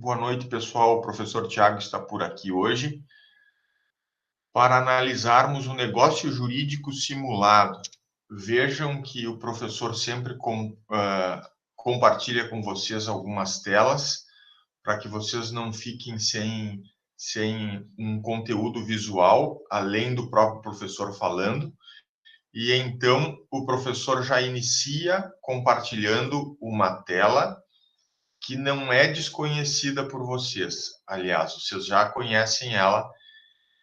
Boa noite, pessoal. O professor Tiago está por aqui hoje para analisarmos o negócio jurídico simulado. Vejam que o professor sempre compartilha com vocês algumas telas para que vocês não fiquem sem um conteúdo visual, além do próprio professor falando. E então o professor já inicia compartilhando uma tela que não é desconhecida por vocês. Aliás, vocês já conhecem ela.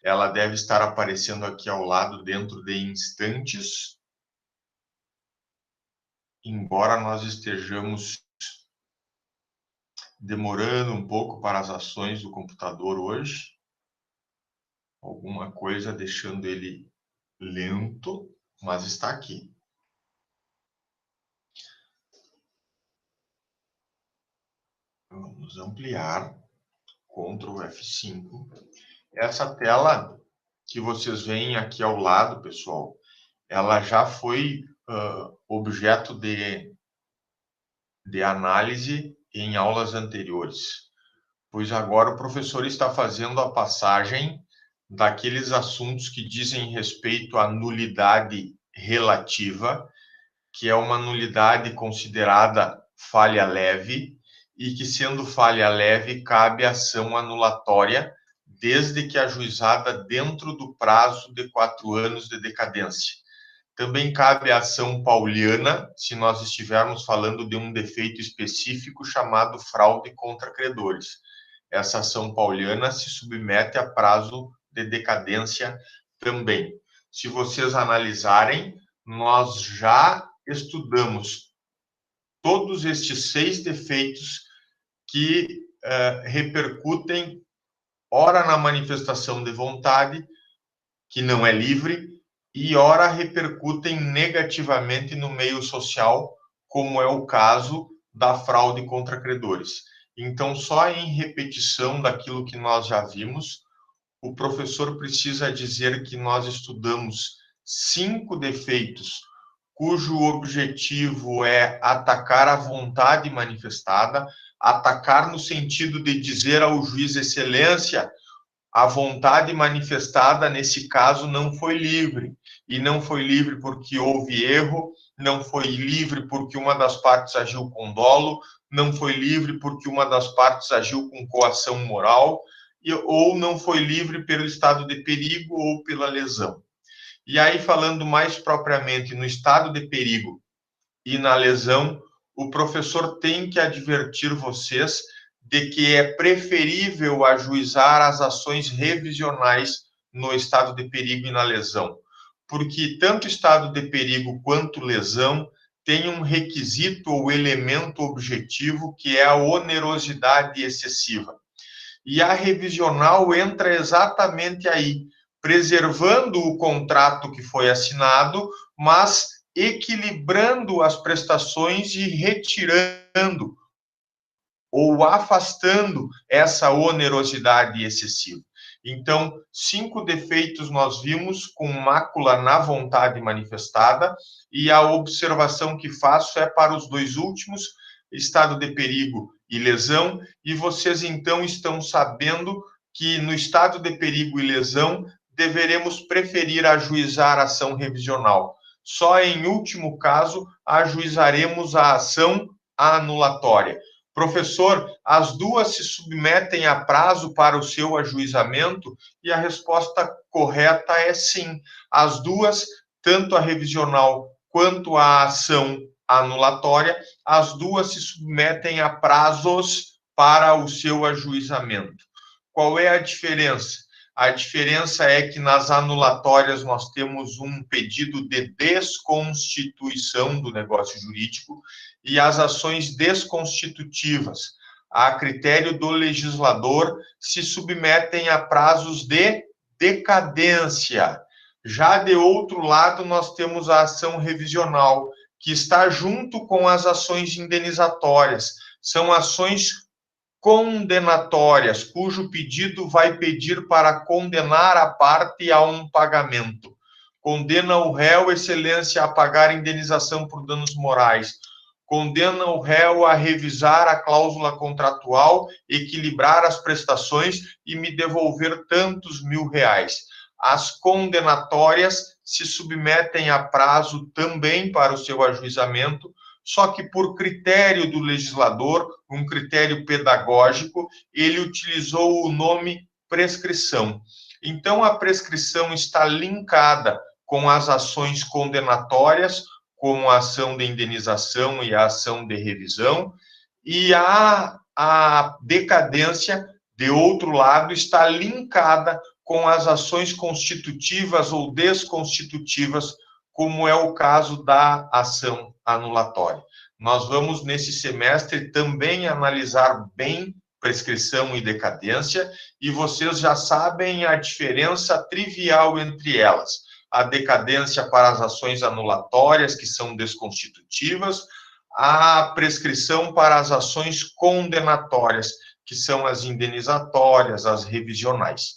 Ela deve estar aparecendo aqui ao lado dentro de instantes, embora nós estejamos demorando um pouco para as ações do computador hoje. Alguma coisa deixando ele lento, mas está aqui. Vamos ampliar. Ctrl F5. Essa tela que vocês veem aqui ao lado, pessoal, ela já foi objeto de análise em aulas anteriores, pois agora o professor está fazendo a passagem daqueles assuntos que dizem respeito à nulidade relativa, que é uma nulidade considerada falha leve, e que, sendo falha leve, cabe ação anulatória, desde que ajuizada dentro do prazo de 4 anos de decadência. Também cabe a ação pauliana, se nós estivermos falando de um defeito específico chamado fraude contra credores. Essa ação pauliana se submete a prazo de decadência também. Se vocês analisarem, nós já estudamos todos estes 6 defeitos que repercutem, ora na manifestação de vontade, que não é livre, e ora repercutem negativamente no meio social, como é o caso da fraude contra credores. Então, só em repetição daquilo que nós já vimos, o professor precisa dizer que nós estudamos 5 defeitos, cujo objetivo é atacar a vontade manifestada, atacar no sentido de dizer ao juiz excelência, a vontade manifestada, nesse caso, não foi livre. E não foi livre porque houve erro, não foi livre porque uma das partes agiu com dolo, não foi livre porque uma das partes agiu com coação moral, ou não foi livre pelo estado de perigo ou pela lesão. E aí, falando mais propriamente no estado de perigo e na lesão, o professor tem que advertir vocês de que é preferível ajuizar as ações revisionais no estado de perigo e na lesão, porque tanto estado de perigo quanto lesão tem um requisito ou elemento objetivo que é a onerosidade excessiva. E a revisional entra exatamente aí, preservando o contrato que foi assinado, mas equilibrando as prestações e retirando ou afastando essa onerosidade excessiva. Então, 5 defeitos nós vimos com mácula na vontade manifestada, e a observação que faço é para os 2 últimos, estado de perigo e lesão, e vocês então estão sabendo que no estado de perigo e lesão deveremos preferir ajuizar a ação revisional. Só em último caso ajuizaremos a ação anulatória. Professor, as duas se submetem a prazo para o seu ajuizamento? E a resposta correta é sim. As duas, tanto a revisional quanto a ação anulatória, as duas se submetem a prazos para o seu ajuizamento. Qual é a diferença? A diferença é que nas anulatórias nós temos um pedido de desconstituição do negócio jurídico, e as ações desconstitutivas, a critério do legislador, se submetem a prazos de decadência. Já de outro lado, nós temos a ação revisional, que está junto com as ações indenizatórias. São ações condenatórias, cujo pedido vai pedir para condenar a parte a um pagamento. Condena o réu, excelência, a pagar indenização por danos morais. condena o réu a revisar a cláusula contratual, equilibrar as prestações e me devolver tantos R$ 1.000. As condenatórias se submetem a prazo também para o seu ajuizamento, só que por critério do legislador, um critério pedagógico, ele utilizou o nome prescrição. Então, a prescrição está linkada com as ações condenatórias, como a ação de indenização e a ação de revisão, e a decadência, de outro lado, está linkada com as ações constitutivas ou desconstitutivas, como é o caso da ação anulatória. Nós vamos, nesse semestre, também analisar bem prescrição e decadência, e vocês já sabem a diferença trivial entre elas. A decadência para as ações anulatórias, que são desconstitutivas, a prescrição para as ações condenatórias, que são as indenizatórias, as revisionais.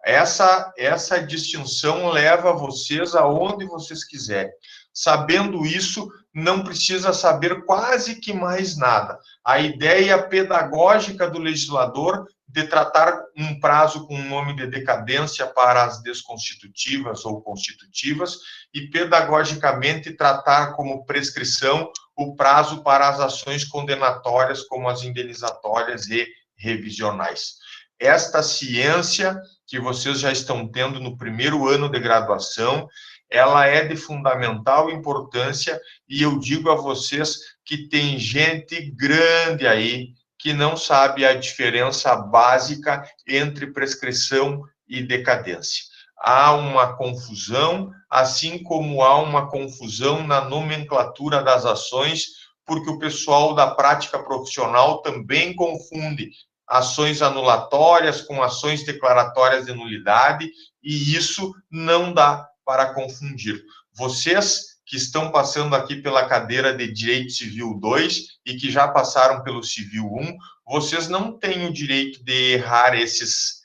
Essa distinção leva vocês aonde vocês quiserem. Sabendo isso, não precisa saber quase que mais nada. A ideia pedagógica do legislador de tratar um prazo com o nome de decadência para as desconstitutivas ou constitutivas e pedagogicamente tratar como prescrição o prazo para as ações condenatórias, como as indenizatórias e revisionais. Esta ciência que vocês já estão tendo no primeiro ano de graduação, ela é de fundamental importância, e eu digo a vocês que tem gente grande aí que não sabe a diferença básica entre prescrição e decadência. Há uma confusão, assim como há uma confusão na nomenclatura das ações, porque o pessoal da prática profissional também confunde ações anulatórias com ações declaratórias de nulidade, e isso não dá para confundir. Vocês que estão passando aqui pela cadeira de Direito Civil 2 e que já passaram pelo Civil 1, vocês não têm o direito de errar esses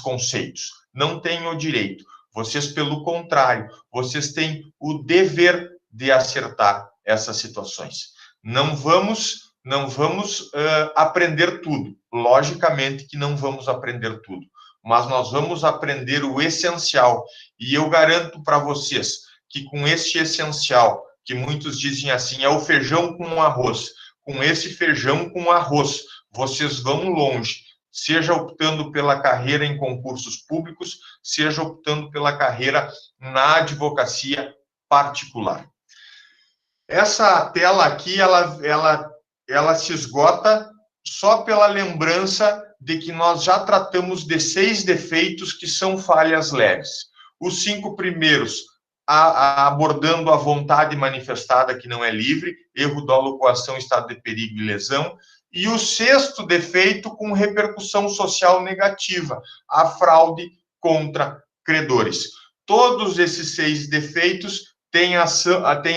conceitos. Não têm o direito. Vocês, pelo contrário, vocês têm o dever de acertar essas situações. Não vamos aprender tudo. Logicamente que não vamos aprender tudo, mas nós vamos aprender o essencial. E eu garanto para vocês que com este essencial, que muitos dizem assim, é o feijão com arroz, com esse feijão com arroz, vocês vão longe, seja optando pela carreira em concursos públicos, seja optando pela carreira na advocacia particular. Essa tela aqui, ela se esgota só pela lembrança de que nós já tratamos de 6 defeitos que são falhas leves. Os 5 primeiros, abordando a vontade manifestada que não é livre, erro, dolo, coação, estado de perigo e lesão. E o 6º defeito com repercussão social negativa, a fraude contra credores. Todos esses 6 defeitos têm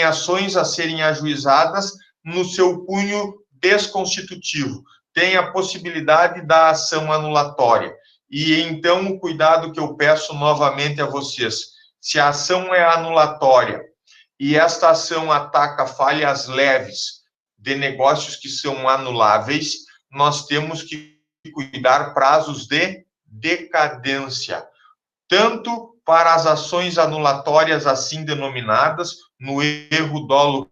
ações a serem ajuizadas no seu cunho desconstitutivo, tem a possibilidade da ação anulatória. E então o cuidado que eu peço novamente a vocês, se a ação é anulatória e esta ação ataca falhas leves de negócios que são anuláveis, nós temos que cuidar prazos de decadência, tanto para as ações anulatórias assim denominadas, no erro, dolo,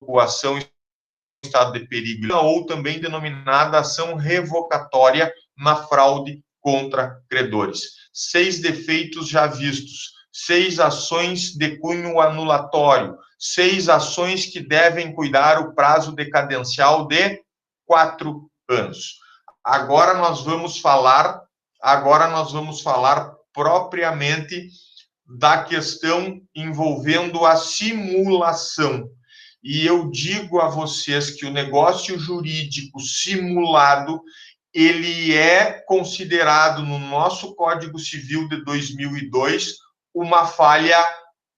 coação, estado de perigo, ou também denominada ação revocatória na fraude contra credores. 6 defeitos já vistos, 6 ações de cunho anulatório, 6 ações que devem cuidar o prazo decadencial de 4 anos. Agora nós vamos falar propriamente da questão envolvendo a simulação. E eu digo a vocês que o negócio jurídico simulado, ele é considerado no nosso Código Civil de 2002 uma falha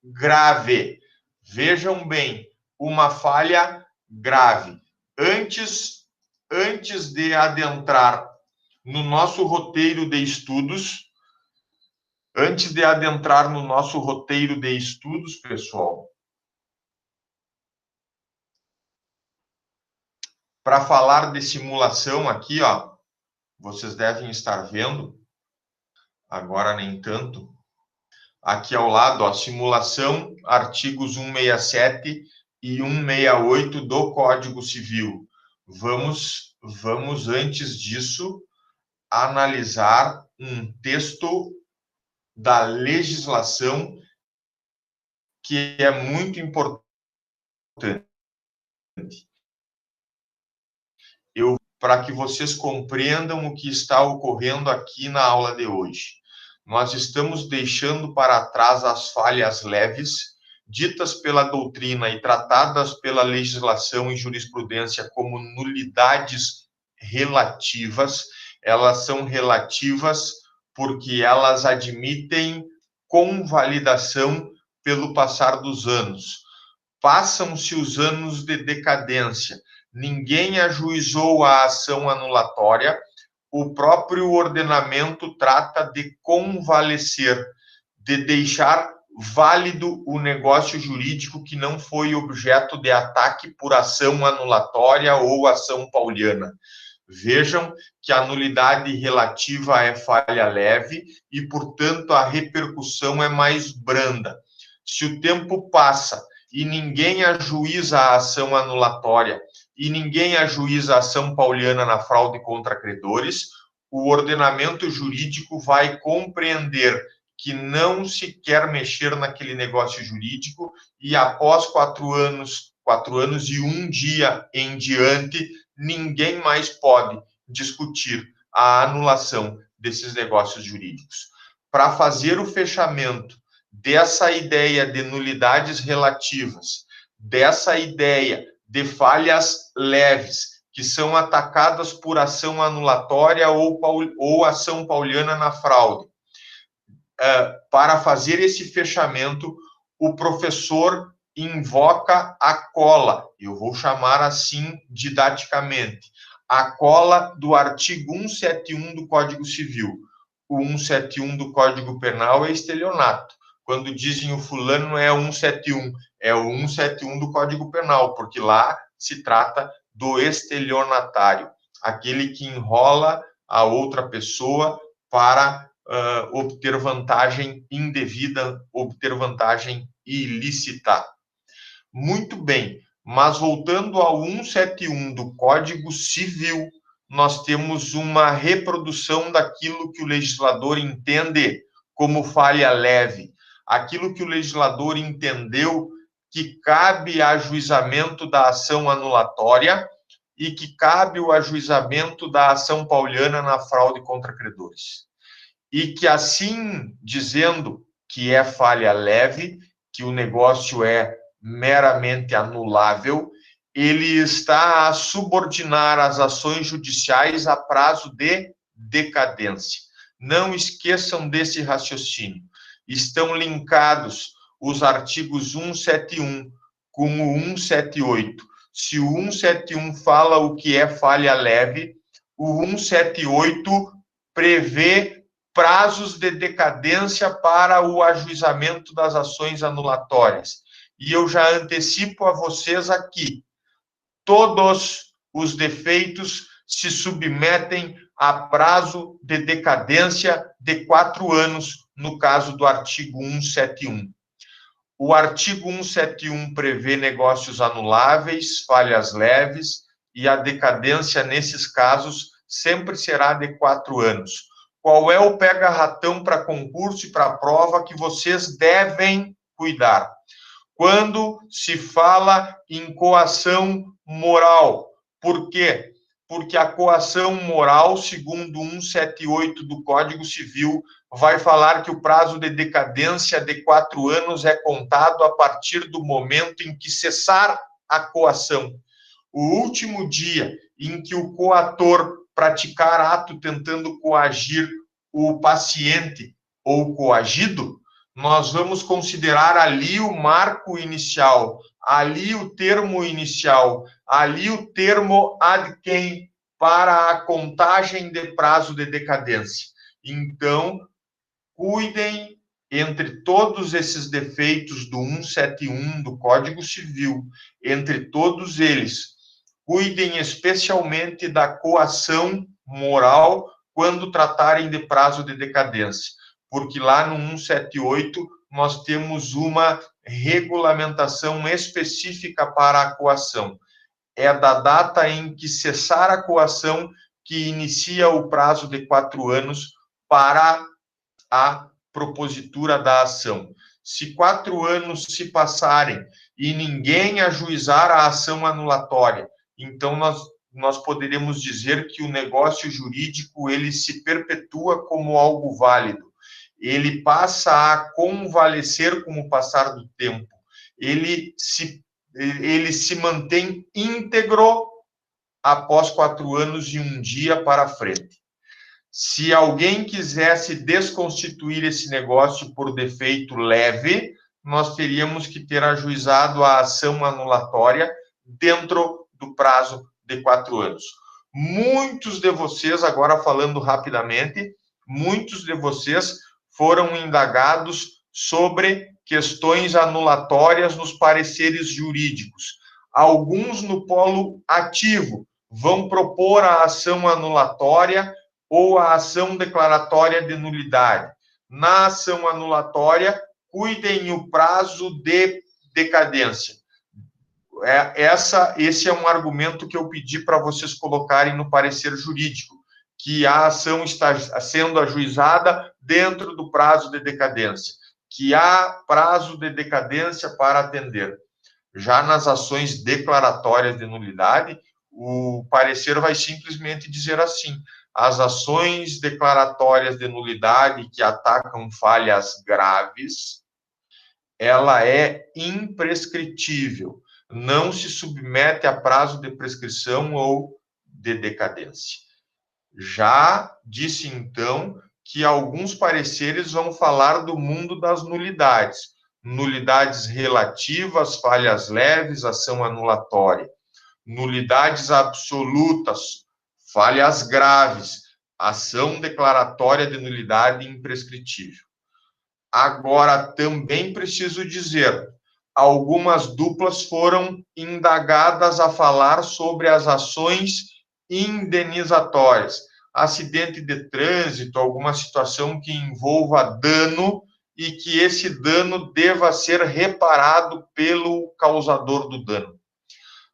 grave. Vejam bem, uma falha grave. Antes de adentrar no nosso roteiro de estudos, pessoal, Para falar de simulação aqui, ó, vocês devem estar vendo, agora nem tanto, aqui ao lado, ó, simulação, artigos 167 e 168 do Código Civil. Vamos antes disso, analisar um texto da legislação que é muito importante. Para que vocês compreendam o que está ocorrendo aqui na aula de hoje. Nós estamos deixando para trás as falhas leves, ditas pela doutrina e tratadas pela legislação e jurisprudência como nulidades relativas. Elas são relativas porque elas admitem convalidação pelo passar dos anos. Passam-se os anos de decadência. Ninguém ajuizou a ação anulatória, o próprio ordenamento trata de convalescer, de deixar válido o negócio jurídico que não foi objeto de ataque por ação anulatória ou ação pauliana. Vejam que a nulidade relativa é falha leve e, portanto, a repercussão é mais branda. Se o tempo passa e ninguém ajuiza a ação anulatória e ninguém ajuiza a ação pauliana na fraude contra credores, o ordenamento jurídico vai compreender que não se quer mexer naquele negócio jurídico e após 4 anos e 1 dia em diante, ninguém mais pode discutir a anulação desses negócios jurídicos. Para fazer o fechamento dessa ideia de nulidades relativas, dessa ideia de falhas leves, que são atacadas por ação anulatória ou ação pauliana na fraude. Para fazer esse fechamento, o professor invoca a cola, eu vou chamar assim didaticamente, a cola do artigo 171 do Código Civil. O 171 do Código Penal é estelionato. Quando dizem o fulano não é 171, é o 171 do Código Penal, porque lá se trata do estelionatário, aquele que enrola a outra pessoa para obter vantagem indevida, obter vantagem ilícita. Muito bem, mas voltando ao 171 do Código Civil, nós temos uma reprodução daquilo que o legislador entende como falha leve, aquilo que o legislador entendeu que cabe ajuizamento da ação anulatória e que cabe o ajuizamento da ação pauliana na fraude contra credores. E que assim, dizendo que é falha leve, que o negócio é meramente anulável, ele está a subordinar as ações judiciais a prazo de decadência. Não esqueçam desse raciocínio. Estão linkados os artigos 171 com o 178. Se o 171 fala o que é falha leve, o 178 prevê prazos de decadência para o ajuizamento das ações anulatórias. E eu já antecipo a vocês aqui, todos os defeitos se submetem a prazo de decadência de 4 anos, no caso do artigo 171. O artigo 171 prevê negócios anuláveis, falhas leves, e a decadência, nesses casos, sempre será de 4 anos. Qual é o pega-ratão para concurso e para prova que vocês devem cuidar? Quando se fala em coação moral. Por quê? Porque a coação moral, segundo 178 do Código Civil, vai falar que o prazo de decadência de 4 anos é contado a partir do momento em que cessar a coação. O último dia em que o coator praticar ato tentando coagir o paciente ou coagido, nós vamos considerar ali o marco inicial, ali o termo inicial, ali o termo ad quem para a contagem de prazo de decadência. Então, cuidem, entre todos esses defeitos do 171 do Código Civil, entre todos eles, cuidem especialmente da coação moral quando tratarem de prazo de decadência, porque lá no 178 nós temos uma regulamentação específica para a coação. É da data em que cessar a coação que inicia o prazo de 4 anos para a propositura da ação. Se 4 anos se passarem e ninguém ajuizar a ação anulatória, então nós poderíamos dizer que o negócio jurídico ele se perpetua como algo válido. Ele passa a convalescer com o passar do tempo. Ele se mantém íntegro após 4 anos e um dia para frente. Se alguém quisesse desconstituir esse negócio por defeito leve, nós teríamos que ter ajuizado a ação anulatória dentro do prazo de 4 anos. Muitos de vocês, agora falando rapidamente, muitos de vocês foram indagados sobre questões anulatórias nos pareceres jurídicos. Alguns no polo ativo vão propor a ação anulatória ou a ação declaratória de nulidade. Na ação anulatória, cuidem o prazo de decadência. Esse é um argumento que eu pedi para vocês colocarem no parecer jurídico, que a ação está sendo ajuizada dentro do prazo de decadência, que há prazo de decadência para atender. Já nas ações declaratórias de nulidade, o parecer vai simplesmente dizer assim: as ações declaratórias de nulidade que atacam falhas graves, ela é imprescritível, não se submete a prazo de prescrição ou de decadência. Já disse, então, que alguns pareceres vão falar do mundo das nulidades. Nulidades relativas, falhas leves, ação anulatória. Nulidades absolutas, falhas graves, ação declaratória de nulidade imprescritível. Agora, também preciso dizer, algumas duplas foram indagadas a falar sobre as ações indenizatórias. Acidente de trânsito, alguma situação que envolva dano e que esse dano deva ser reparado pelo causador do dano.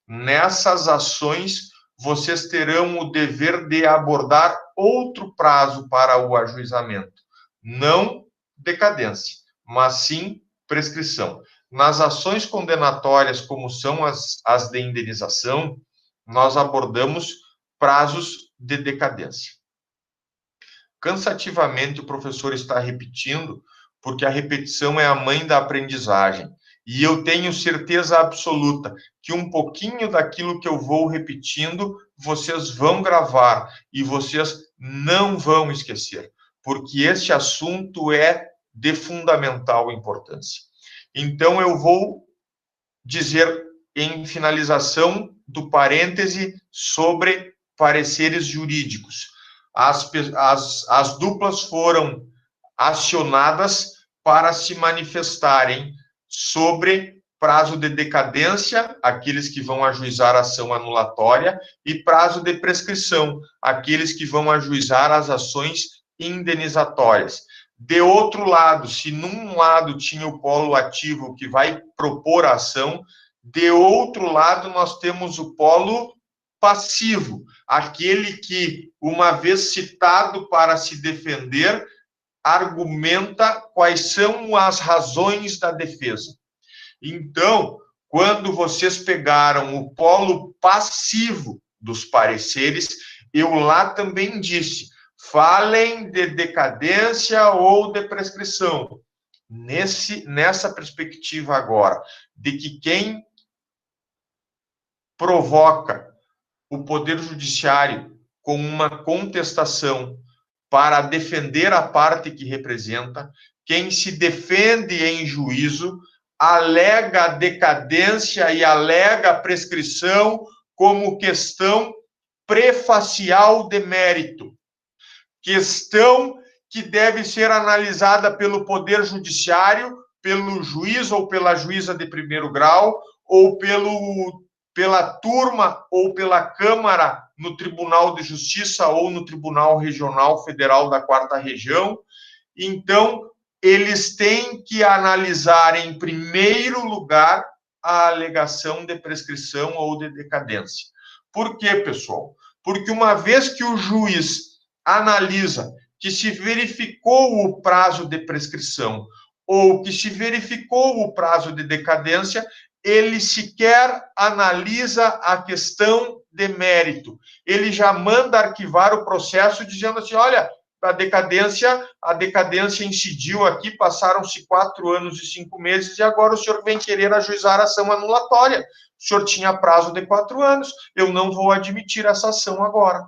Nessas ações, vocês terão o dever de abordar outro prazo para o ajuizamento. Não decadência, mas sim prescrição. Nas ações condenatórias, como são as de indenização, nós abordamos prazos de decadência. Cansativamente, o professor está repetindo, porque a repetição é a mãe da aprendizagem. E eu tenho certeza absoluta que um pouquinho daquilo que eu vou repetindo, vocês vão gravar e vocês não vão esquecer, porque este assunto é de fundamental importância. Então, eu vou dizer, em finalização do parêntese, sobre pareceres jurídicos. As duplas foram acionadas para se manifestarem sobre prazo de decadência, aqueles que vão ajuizar a ação anulatória, e prazo de prescrição, aqueles que vão ajuizar as ações indenizatórias. De outro lado, se num lado tinha o polo ativo que vai propor a ação, de outro lado nós temos o polo passivo, aquele que, uma vez citado para se defender, argumenta quais são as razões da defesa. Então, quando vocês pegaram o polo passivo dos pareceres, eu lá também disse: falem de decadência ou de prescrição. Nessa perspectiva agora, de que quem provoca o Poder Judiciário com uma contestação para defender a parte que representa, quem se defende em juízo alega decadência e alega prescrição como questão prefacial de mérito. Questão que deve ser analisada pelo Poder Judiciário, pelo juiz ou pela juíza de primeiro grau, ou pelo pela turma ou pela Câmara no Tribunal de Justiça ou no Tribunal Regional Federal da 4ª Região. Então, eles têm que analisar, em primeiro lugar, a alegação de prescrição ou de decadência. Por quê, pessoal? Porque uma vez que o juiz analisa que se verificou o prazo de prescrição ou que se verificou o prazo de decadência, ele sequer analisa a questão de mérito. Ele já manda arquivar o processo dizendo assim, olha, a decadência incidiu aqui, passaram-se 4 anos e 5 meses e agora o senhor vem querer ajuizar a ação anulatória. O senhor tinha prazo de 4 anos, eu não vou admitir essa ação agora.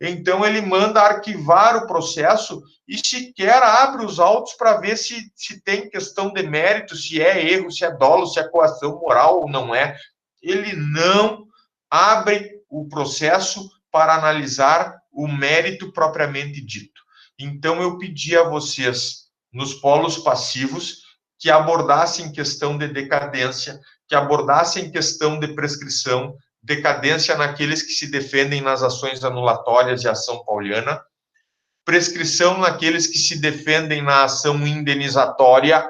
Então, ele manda arquivar o processo e sequer abre os autos para ver se tem questão de mérito, se é erro, se é dolo, se é coação moral ou não é. Ele não abre o processo para analisar o mérito propriamente dito. Então, eu pedi a vocês, nos polos passivos, que abordassem questão de decadência, que abordassem questão de prescrição, decadência naqueles que se defendem nas ações anulatórias e ação pauliana, prescrição naqueles que se defendem na ação indenizatória.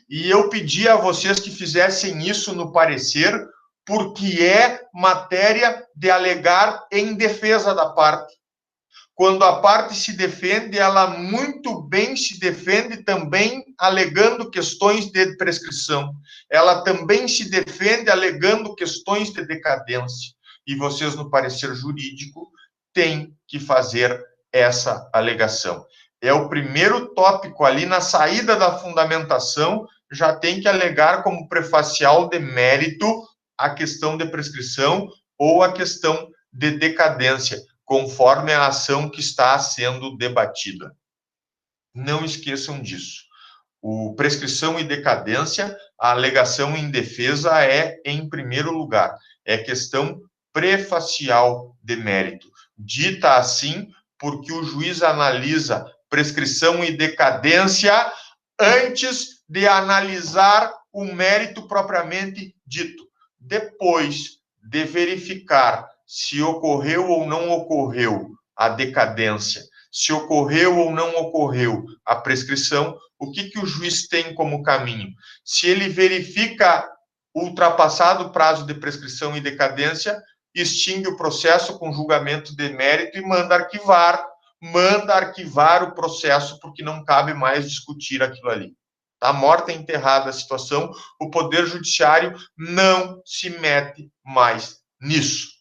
E eu pedi a vocês que fizessem isso no parecer, porque é matéria de alegar em defesa da parte. Quando a parte se defende, ela muito bem se defende também alegando questões de prescrição. Ela também se defende alegando questões de decadência. E vocês, no parecer jurídico, têm que fazer essa alegação. É o primeiro tópico ali na saída da fundamentação, já tem que alegar como prefacial de mérito a questão de prescrição ou a questão de decadência, conforme a ação que está sendo debatida. Não esqueçam disso. O prescrição e decadência, a alegação em defesa é em primeiro lugar. É questão prefacial de mérito. Dita assim, porque o juiz analisa prescrição e decadência antes de analisar o mérito propriamente dito. Depois de verificar se ocorreu ou não ocorreu a decadência, se ocorreu ou não ocorreu a prescrição, o que o juiz tem como caminho? Se ele verifica ultrapassado o prazo de prescrição e decadência, extingue o processo com julgamento de mérito e manda arquivar o processo, porque não cabe mais discutir aquilo ali. Está morta e enterrada a situação, o Poder Judiciário não se mete mais nisso.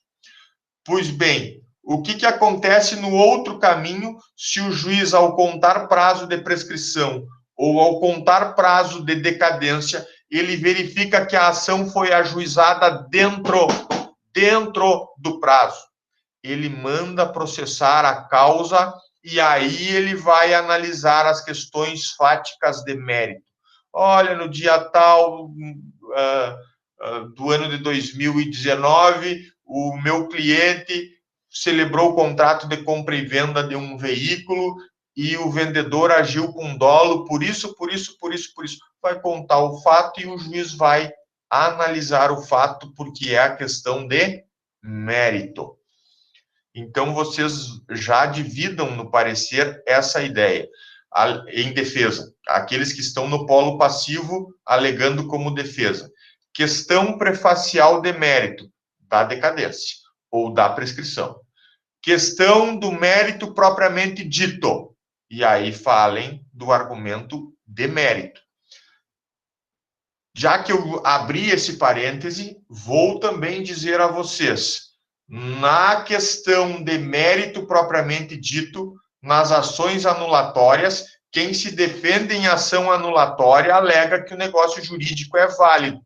Pois bem, o que acontece no outro caminho se o juiz, ao contar prazo de prescrição ou ao contar prazo de decadência, ele verifica que a ação foi ajuizada dentro do prazo? Ele manda processar a causa e aí ele vai analisar as questões fáticas de mérito. Olha, no dia tal do ano de 2019, o meu cliente celebrou o contrato de compra e venda de um veículo e o vendedor agiu com dolo, por isso. Vai contar o fato e o juiz vai analisar o fato, porque é a questão de mérito. Então, vocês já dividam no parecer essa ideia em defesa. Aqueles que estão no polo passivo, alegando como defesa. Questão prefacial de mérito da decadência ou da prescrição. Questão do mérito propriamente dito. E aí falem do argumento de mérito. Já que eu abri esse parêntese, vou também dizer a vocês, na questão de mérito propriamente dito, nas ações anulatórias, quem se defende em ação anulatória alega que o negócio jurídico é válido.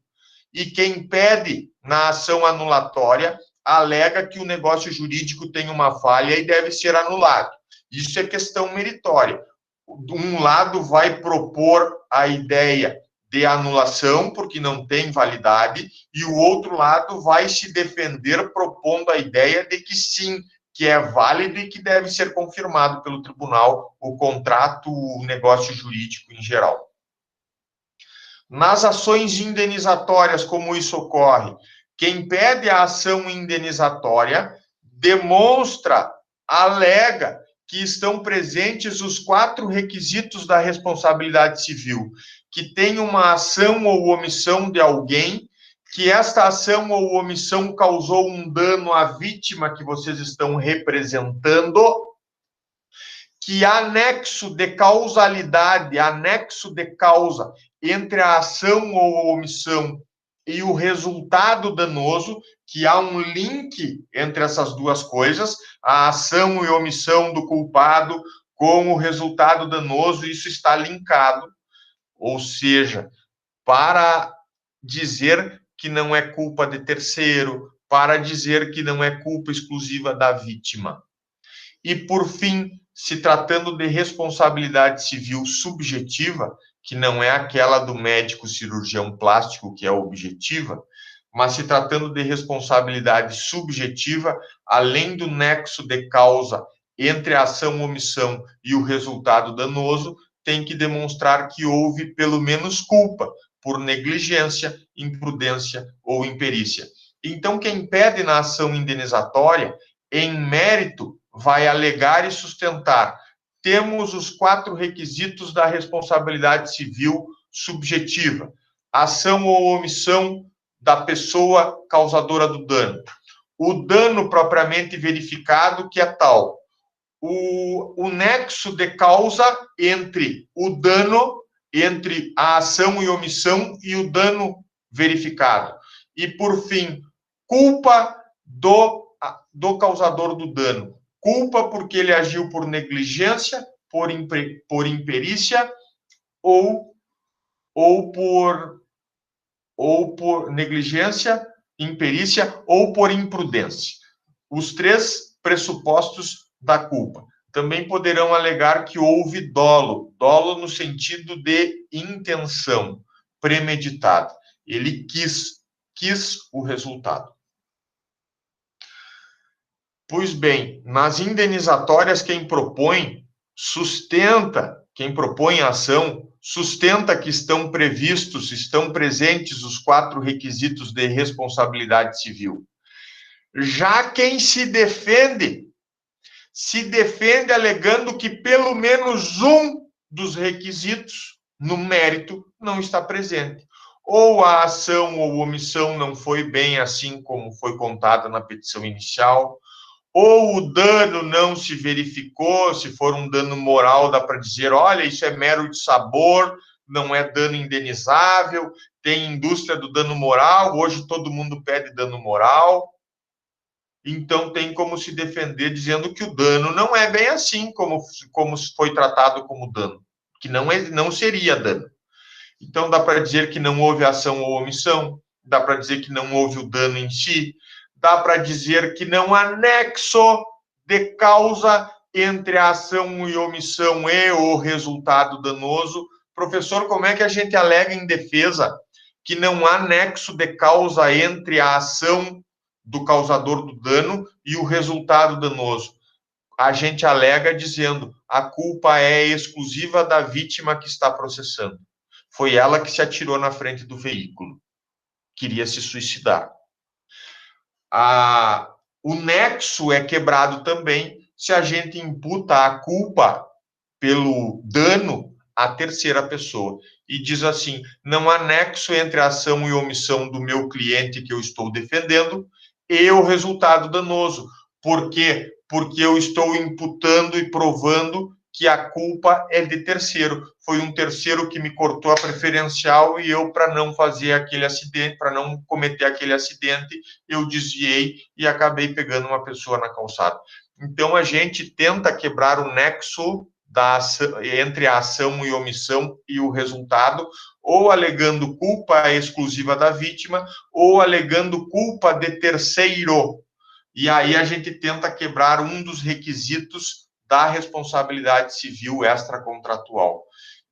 E quem pede na ação anulatória alega que o negócio jurídico tem uma falha e deve ser anulado. Isso é questão meritória. Um lado vai propor a ideia de anulação, porque não tem validade, e o outro lado vai se defender propondo a ideia de que sim, que é válido e que deve ser confirmado pelo tribunal o contrato, o negócio jurídico em geral. Nas ações indenizatórias, como isso ocorre? Quem pede a ação indenizatória demonstra, alega que estão presentes os 4 requisitos da responsabilidade civil, que tem uma ação ou omissão de alguém, que esta ação ou omissão causou um dano à vítima que vocês estão representando, que há nexo de causalidade, há nexo de causa entre a ação ou omissão e o resultado danoso, que há um link entre essas duas coisas, a ação e omissão do culpado com o resultado danoso, isso está linkado. Ou seja, para dizer que não é culpa de terceiro, para dizer que não é culpa exclusiva da vítima. E, por fim, se tratando de responsabilidade civil subjetiva, que não é aquela do médico cirurgião plástico, que é objetiva, mas se tratando de responsabilidade subjetiva, além do nexo de causa entre a ação omissão e o resultado danoso, tem que demonstrar que houve pelo menos culpa por negligência, imprudência ou imperícia. Então, quem pede na ação indenizatória, em mérito, vai alegar e sustentar. Temos os 4 requisitos da responsabilidade civil subjetiva: ação ou omissão da pessoa causadora do dano, o dano propriamente verificado, que é tal, o nexo de causa entre o dano, entre a ação e omissão e o dano verificado, e, por fim, culpa do causador do dano. Culpa porque ele agiu por negligência, por imperícia ou por negligência, imperícia ou por imprudência. Os 3 pressupostos da culpa. Também poderão alegar que houve dolo no sentido de intenção, premeditada. Ele quis o resultado. Pois bem, nas indenizatórias, quem propõe a ação, sustenta que estão presentes os 4 requisitos de responsabilidade civil. Já quem se defende alegando que pelo menos um dos requisitos, no mérito, não está presente. Ou a ação ou omissão não foi bem assim como foi contada na petição inicial, ou o dano não se verificou, se for um dano moral, dá para dizer, olha, isso é mero de sabor, não é dano indenizável, tem indústria do dano moral, hoje todo mundo pede dano moral, então tem como se defender dizendo que o dano não é bem assim como foi tratado como dano, que não seria dano. Então dá para dizer que não houve ação ou omissão, dá para dizer que não houve o dano em si, dá para dizer que não há nexo de causa entre a ação e omissão e o resultado danoso. Professor, como é que a gente alega em defesa que não há nexo de causa entre a ação do causador do dano e o resultado danoso? A gente alega dizendo a culpa é exclusiva da vítima que está processando. Foi ela que se atirou na frente do veículo. Queria se suicidar. O nexo é quebrado também se a gente imputa a culpa pelo dano à terceira pessoa. E diz assim, não há nexo entre a ação e omissão do meu cliente que eu estou defendendo e o resultado danoso. Por quê? Porque eu estou imputando e provando que a culpa é de terceiro. Foi um terceiro que me cortou a preferencial e eu, para não fazer aquele acidente, para não cometer aquele acidente, eu desviei e acabei pegando uma pessoa na calçada. Então, a gente tenta quebrar o nexo entre a ação e omissão e o resultado, ou alegando culpa exclusiva da vítima, ou alegando culpa de terceiro. E aí a gente tenta quebrar um dos requisitos da responsabilidade civil extracontratual.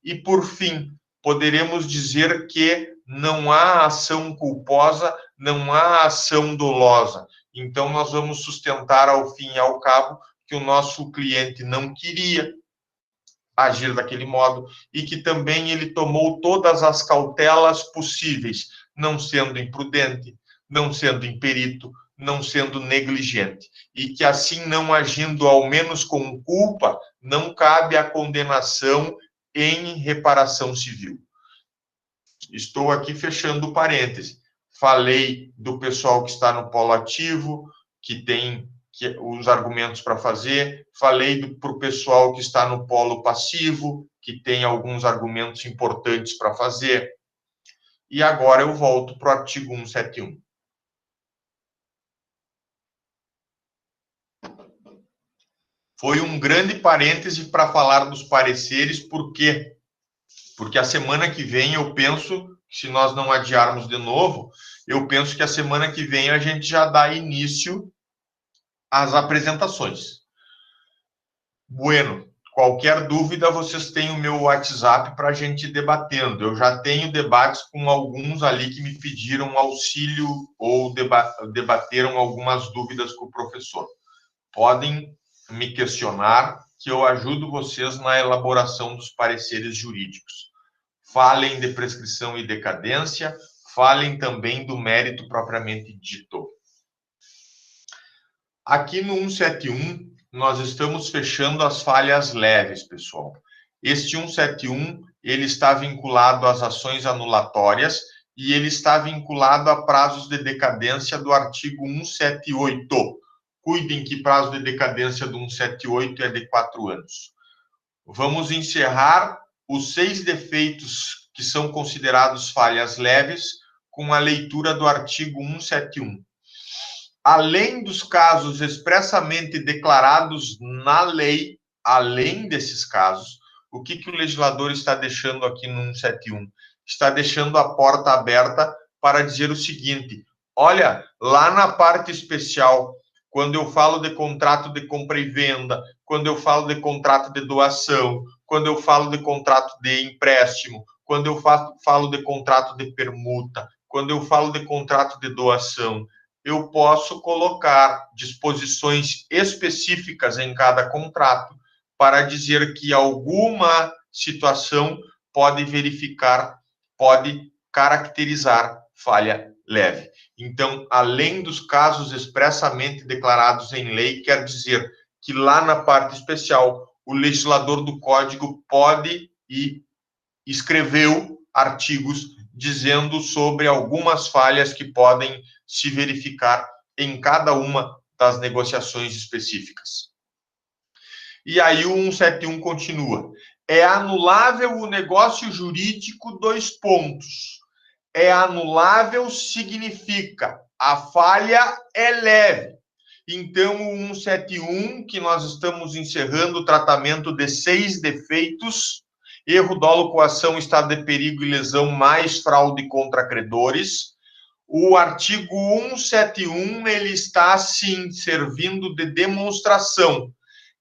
E, por fim, poderemos dizer que não há ação culposa, não há ação dolosa. Então, nós vamos sustentar, ao fim e ao cabo, que o nosso cliente não queria agir daquele modo e que também ele tomou todas as cautelas possíveis, não sendo imprudente, não sendo imperito, não sendo negligente, e que assim não agindo ao menos com culpa, não cabe a condenação em reparação civil. Estou aqui fechando parêntese. Falei do pessoal que está no polo ativo, que tem os argumentos para fazer. Falei para o pessoal que está no polo passivo, que tem alguns argumentos importantes para fazer. E agora eu volto para o artigo 171. Foi um grande parêntese para falar dos pareceres, por quê? Porque a semana que vem eu penso, se nós não adiarmos de novo, eu penso que a semana que vem a gente já dá início às apresentações. Bueno, qualquer dúvida, vocês têm o meu WhatsApp para a gente ir debatendo. Eu já tenho debates com alguns ali que me pediram auxílio ou debateram algumas dúvidas com o professor. Podem me questionar, que eu ajudo vocês na elaboração dos pareceres jurídicos. Falem de prescrição e decadência, falem também do mérito propriamente dito. Aqui no 171, nós estamos fechando as falhas leves, pessoal. Este 171, ele está vinculado às ações anulatórias e ele está vinculado a prazos de decadência do artigo 178. Cuidem que prazo de decadência do 178 é de 4 anos. Vamos encerrar os 6 defeitos que são considerados falhas leves com a leitura do artigo 171. Além dos casos expressamente declarados na lei, além desses casos, o que o legislador está deixando aqui no 171? Está deixando a porta aberta para dizer o seguinte: olha, lá na parte especial, quando eu falo de contrato de compra e venda, quando eu falo de contrato de doação, quando eu falo de contrato de empréstimo, quando eu falo de contrato de permuta, quando eu falo de contrato de doação, eu posso colocar disposições específicas em cada contrato para dizer que alguma situação pode verificar, pode caracterizar falha leve. Então, além dos casos expressamente declarados em lei, quer dizer que lá na parte especial, o legislador do Código pode e escreveu artigos dizendo sobre algumas falhas que podem se verificar em cada uma das negociações específicas. E aí o 171 continua. É anulável o negócio jurídico, 2 pontos. É anulável significa a falha é leve. Então, o 171, que nós estamos encerrando o tratamento de 6 defeitos, erro, dolo, coação, estado de perigo e lesão, mais fraude contra credores. O artigo 171, ele está, sim, servindo de demonstração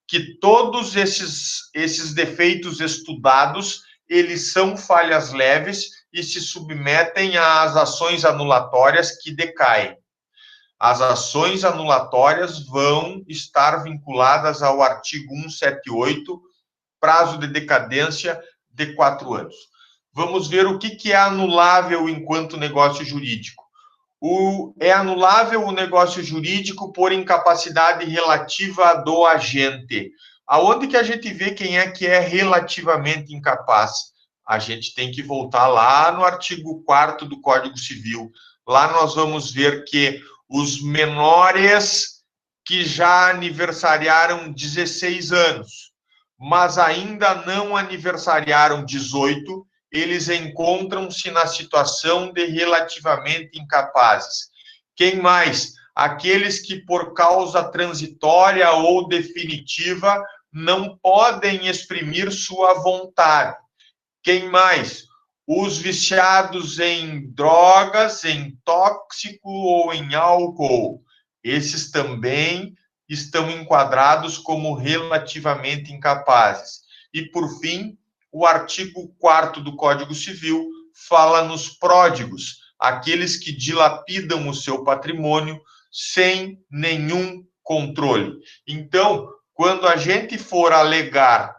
que todos esses defeitos estudados, eles são falhas leves e se submetem às ações anulatórias que decaem. As ações anulatórias vão estar vinculadas ao artigo 178, prazo de decadência de 4 anos. Vamos ver o que é anulável enquanto negócio jurídico. É anulável o negócio jurídico por incapacidade relativa do agente. Aonde que a gente vê quem é que é relativamente incapaz? A gente tem que voltar lá no artigo 4º do Código Civil. Lá nós vamos ver que os menores que já aniversariaram 16 anos, mas ainda não aniversariaram 18, eles encontram-se na situação de relativamente incapazes. Quem mais? Aqueles que, por causa transitória ou definitiva, não podem exprimir sua vontade. Quem mais? Os viciados em drogas, em tóxico ou em álcool. Esses também estão enquadrados como relativamente incapazes. E, por fim, o artigo 4º do Código Civil fala nos pródigos, aqueles que dilapidam o seu patrimônio sem nenhum controle. Então, quando a gente for alegar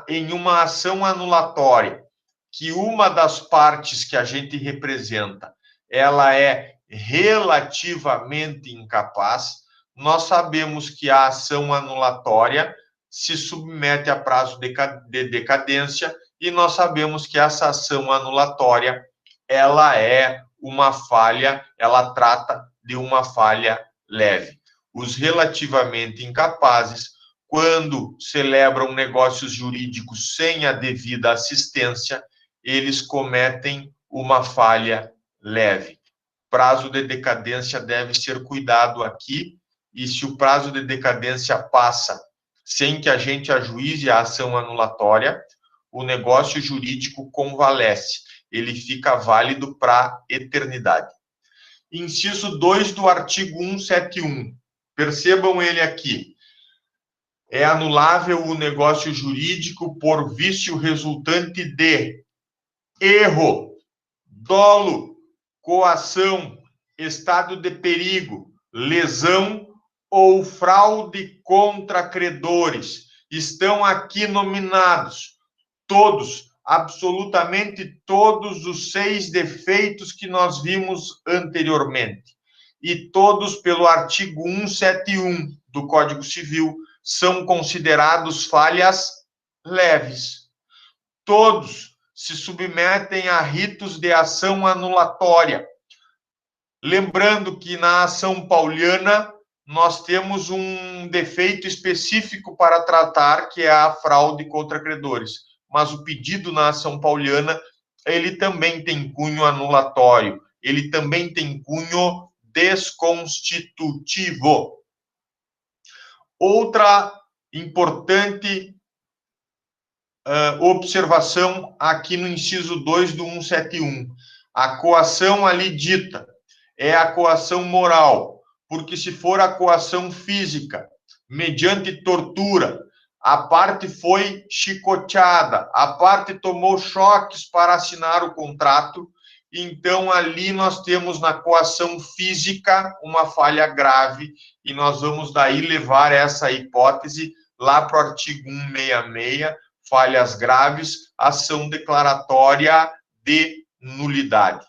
em uma ação anulatória, que uma das partes que a gente representa, ela é relativamente incapaz, nós sabemos que a ação anulatória se submete a prazo de decadência e nós sabemos que essa ação anulatória, ela é uma falha, ela trata de uma falha leve. Os relativamente incapazes, quando celebram negócios jurídicos sem a devida assistência, eles cometem uma falha leve. Prazo de decadência deve ser cuidado aqui, e se o prazo de decadência passa sem que a gente ajuize a ação anulatória, o negócio jurídico convalesce, ele fica válido para a eternidade. Inciso 2 do artigo 171. Percebam ele aqui. É anulável o negócio jurídico por vício resultante de erro, dolo, coação, estado de perigo, lesão ou fraude contra credores. Estão aqui nominados todos, absolutamente todos os 6 defeitos que nós vimos anteriormente. E todos pelo artigo 171 do Código Civil são considerados falhas leves. Todos se submetem a ritos de ação anulatória. Lembrando que na ação pauliana nós temos um defeito específico para tratar, que é a fraude contra credores. Mas o pedido na ação pauliana, ele também tem cunho anulatório, ele também tem cunho desconstitutivo. Outra importante observação aqui no inciso 2 do 171. A coação ali dita é a coação moral, porque se for a coação física, mediante tortura, a parte foi chicoteada, a parte tomou choques para assinar o contrato, então ali nós temos na coação física uma falha grave, e nós vamos daí levar essa hipótese lá para o artigo 166, falhas graves, ação declaratória de nulidade.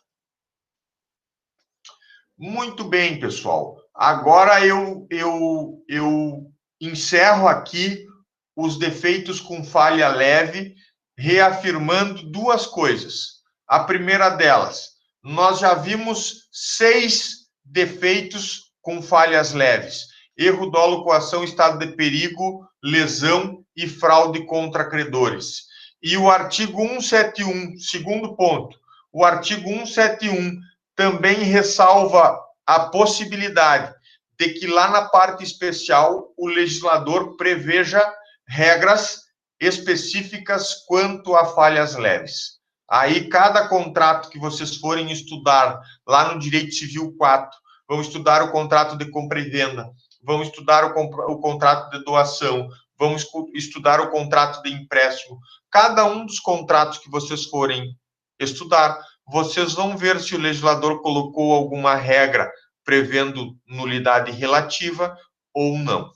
Muito bem, pessoal. Agora eu encerro aqui os defeitos com falha leve, reafirmando duas coisas. A primeira delas, nós já vimos 6 defeitos com falhas leves: erro, dolo, coação, estado de perigo, lesão e fraude contra credores. E o artigo 171, segundo ponto, o artigo 171 também ressalva a possibilidade de que lá na parte especial o legislador preveja regras específicas quanto a falhas leves. Aí, cada contrato que vocês forem estudar lá no Direito Civil 4, vão estudar o contrato de compra e venda, vão estudar o contrato de doação, vão estudar o contrato de empréstimo. Cada um dos contratos que vocês forem estudar, vocês vão ver se o legislador colocou alguma regra prevendo nulidade relativa ou não.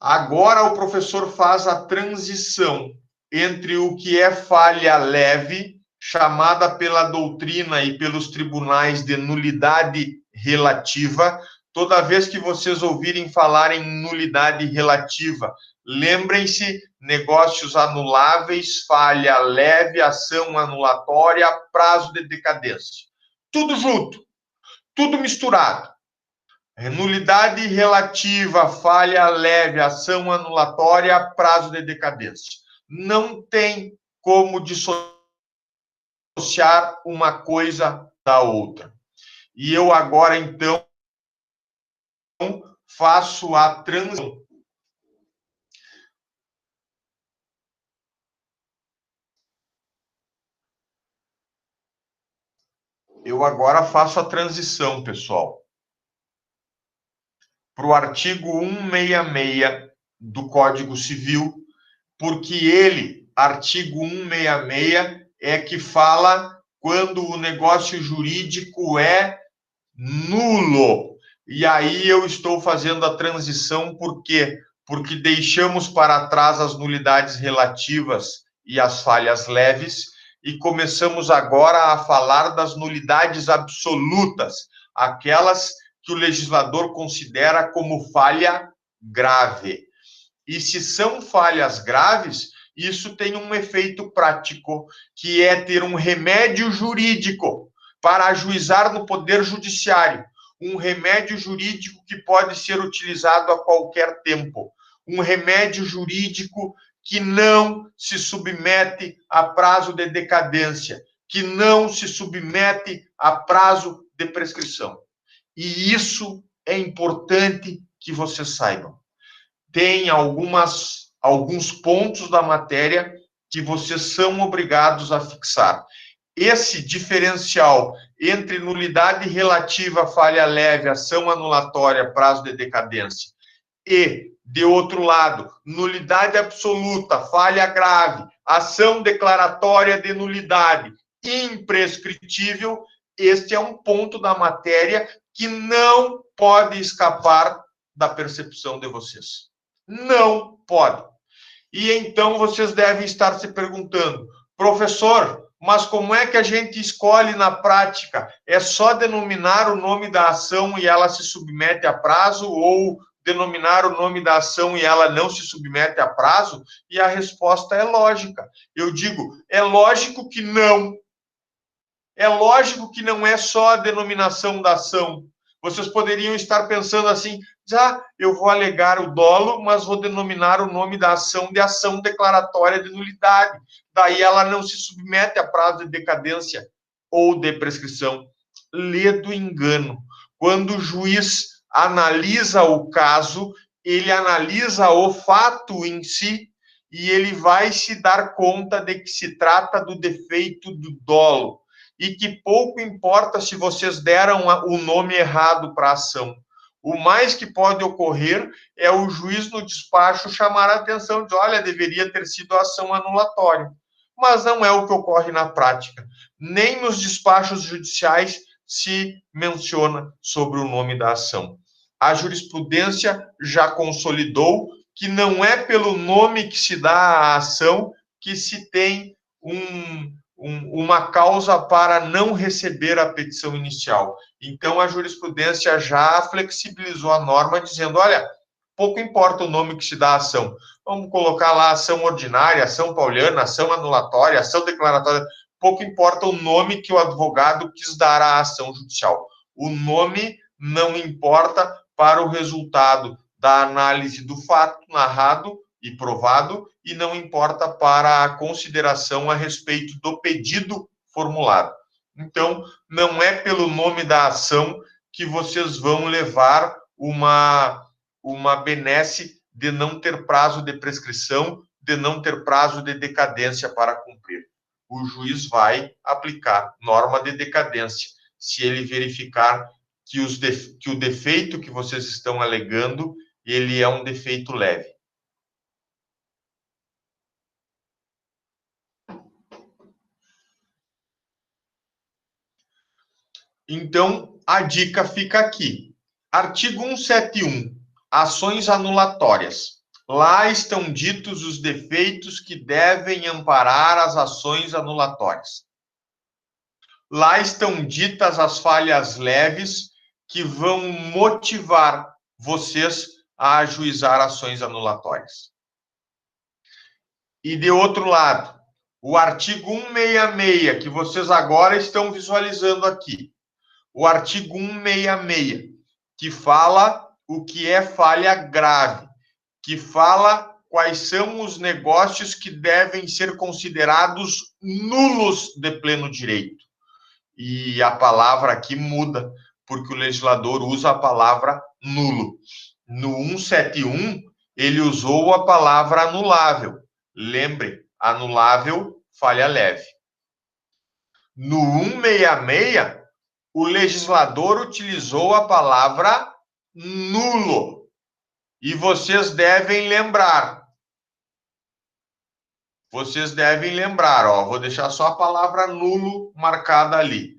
Agora o professor faz a transição entre o que é falha leve, chamada pela doutrina e pelos tribunais de nulidade relativa. Toda vez que vocês ouvirem falar em nulidade relativa, lembrem-se: negócios anuláveis, falha leve, ação anulatória, prazo de decadência. Tudo junto, tudo misturado. Nulidade relativa, falha leve, ação anulatória, prazo de decadência. Não tem como dissociar uma coisa da outra. E eu agora, então, faço a transição. Eu agora faço a transição, pessoal, para o artigo 166 do Código Civil, porque ele, artigo 166, é que fala quando o negócio jurídico é nulo. E aí eu estou fazendo a transição, por quê? porque deixamos para trás as nulidades relativas e as falhas leves e começamos agora a falar das nulidades absolutas, aquelas que o legislador considera como falha grave. E se são falhas graves, isso tem um efeito prático, que é ter um remédio jurídico para ajuizar no Poder Judiciário. Um remédio jurídico que pode ser utilizado a qualquer tempo. Um remédio jurídico que não se submete a prazo de decadência, que não se submete a prazo de prescrição. E isso é importante que vocês saibam. Tem alguns pontos da matéria que vocês são obrigados a fixar. Esse diferencial entre nulidade relativa, falha leve, ação anulatória, prazo de decadência, e, de outro lado, nulidade absoluta, falha grave, ação declaratória de nulidade, imprescritível, este é um ponto da matéria que não pode escapar da percepção de vocês. Não pode. E então vocês devem estar se perguntando, professor, mas como é que a gente escolhe na prática? É só denominar o nome da ação e ela se submete a prazo ou denominar o nome da ação e ela não se submete a prazo? E a resposta é lógica. Eu digo, é lógico que não. É lógico que não é só a denominação da ação. Vocês poderiam estar pensando assim, eu vou alegar o dolo, mas vou denominar o nome da ação de ação declaratória de nulidade. Daí ela não se submete a prazo de decadência ou de prescrição. Lê do engano. Quando o juiz analisa o caso, ele analisa o fato em si e ele vai se dar conta de que se trata do defeito do dolo. E que pouco importa se vocês deram o nome errado para a ação. O mais que pode ocorrer é o juiz no despacho chamar a atenção de, olha, deveria ter sido ação anulatória. Mas não é o que ocorre na prática. Nem nos despachos judiciais se menciona sobre o nome da ação. A jurisprudência já consolidou que não é pelo nome que se dá à ação que se tem uma causa para não receber a petição inicial. Então, a jurisprudência já flexibilizou a norma, dizendo, olha, pouco importa o nome que se dá à ação. Vamos colocar lá ação ordinária, ação pauliana, ação anulatória, ação declaratória. Pouco importa o nome que o advogado quis dar à ação judicial. O nome não importa para o resultado da análise do fato narrado e provado, e não importa para a consideração a respeito do pedido formulado. Então, não é pelo nome da ação que vocês vão levar uma benesse de não ter prazo de prescrição, de não ter prazo de decadência para cumprir. O juiz vai aplicar norma de decadência, se ele verificar que o defeito que vocês estão alegando, ele é um defeito leve. Então, a dica fica aqui. Artigo 171, ações anulatórias. Lá estão ditos os defeitos que devem amparar as ações anulatórias. Lá estão ditas as falhas leves que vão motivar vocês a ajuizar ações anulatórias. E de outro lado, o artigo 166, que vocês agora estão visualizando aqui. O artigo 166, que fala o que é falha grave, que fala quais são os negócios que devem ser considerados nulos de pleno direito. E a palavra aqui muda, porque o legislador usa a palavra nulo. No 171, ele usou a palavra anulável. Lembre, anulável, falha leve. No 166, o legislador utilizou a palavra nulo. E vocês devem lembrar. Vou deixar só a palavra nulo marcada ali.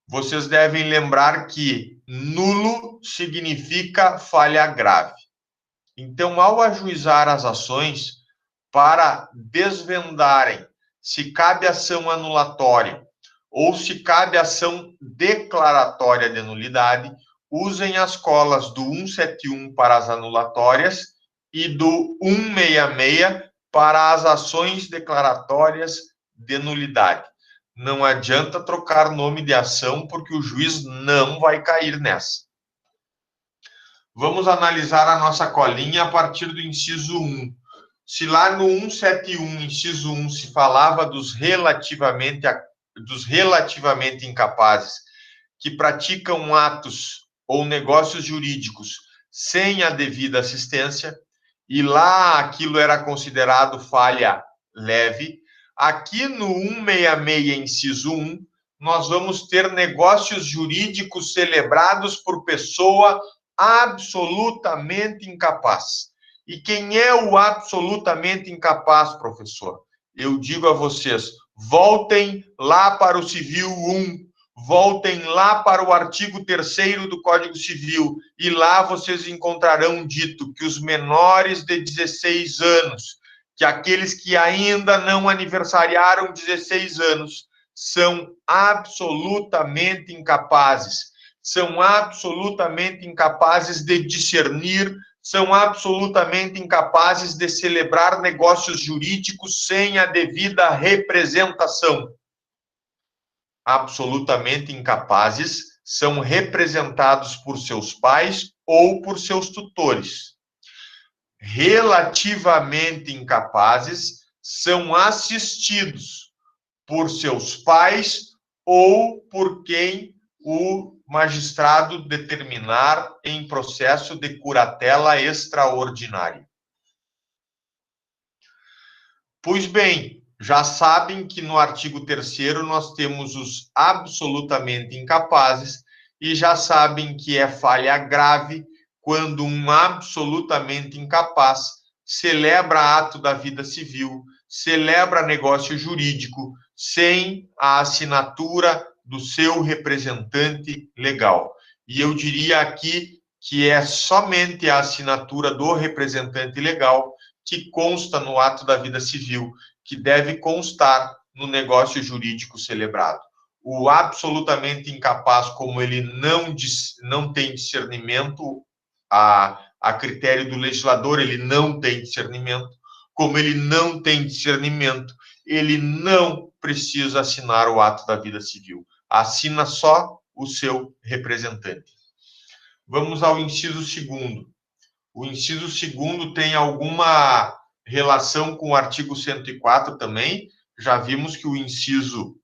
Vocês devem lembrar que nulo significa falha grave. Então, ao ajuizar as ações, para desvendarem se cabe ação anulatória ou se cabe ação declaratória de nulidade, usem as colas do 171 para as anulatórias e do 166 para as ações declaratórias de nulidade. Não adianta trocar nome de ação, porque o juiz não vai cair nessa. Vamos analisar a nossa colinha a partir do inciso 1. Se lá no 171, inciso 1, se falava dos relativamente incapazes que praticam atos ou negócios jurídicos sem a devida assistência, e lá aquilo era considerado falha leve, aqui no 166, inciso 1, nós vamos ter negócios jurídicos celebrados por pessoa absolutamente incapaz. E quem é o absolutamente incapaz, professor? Eu digo a vocês, voltem lá para o Civil 1, voltem lá para o artigo 3º do Código Civil, e lá vocês encontrarão dito que os menores de 16 anos, que aqueles que ainda não aniversariaram 16 anos, são absolutamente incapazes. São absolutamente incapazes de discernir, são absolutamente incapazes de celebrar negócios jurídicos sem a devida representação. Absolutamente incapazes são representados por seus pais ou por seus tutores. Relativamente incapazes são assistidos por seus pais ou por quem o magistrado determinar em processo de curatela extraordinária. Pois bem, já sabem que no artigo 3º nós temos os absolutamente incapazes e já sabem que é falha grave quando um absolutamente incapaz celebra ato da vida civil, celebra negócio jurídico sem a assinatura do seu representante legal. E eu diria aqui que é somente a assinatura do representante legal que consta no ato da vida civil, que deve constar no negócio jurídico celebrado. O absolutamente incapaz, como ele não tem discernimento, a critério do legislador, ele não tem discernimento, como ele não tem discernimento, ele não precisa assinar o ato da vida civil. Assina só o seu representante. Vamos ao inciso 2º. O inciso 2º tem alguma relação com o artigo 104 também. Já vimos que o inciso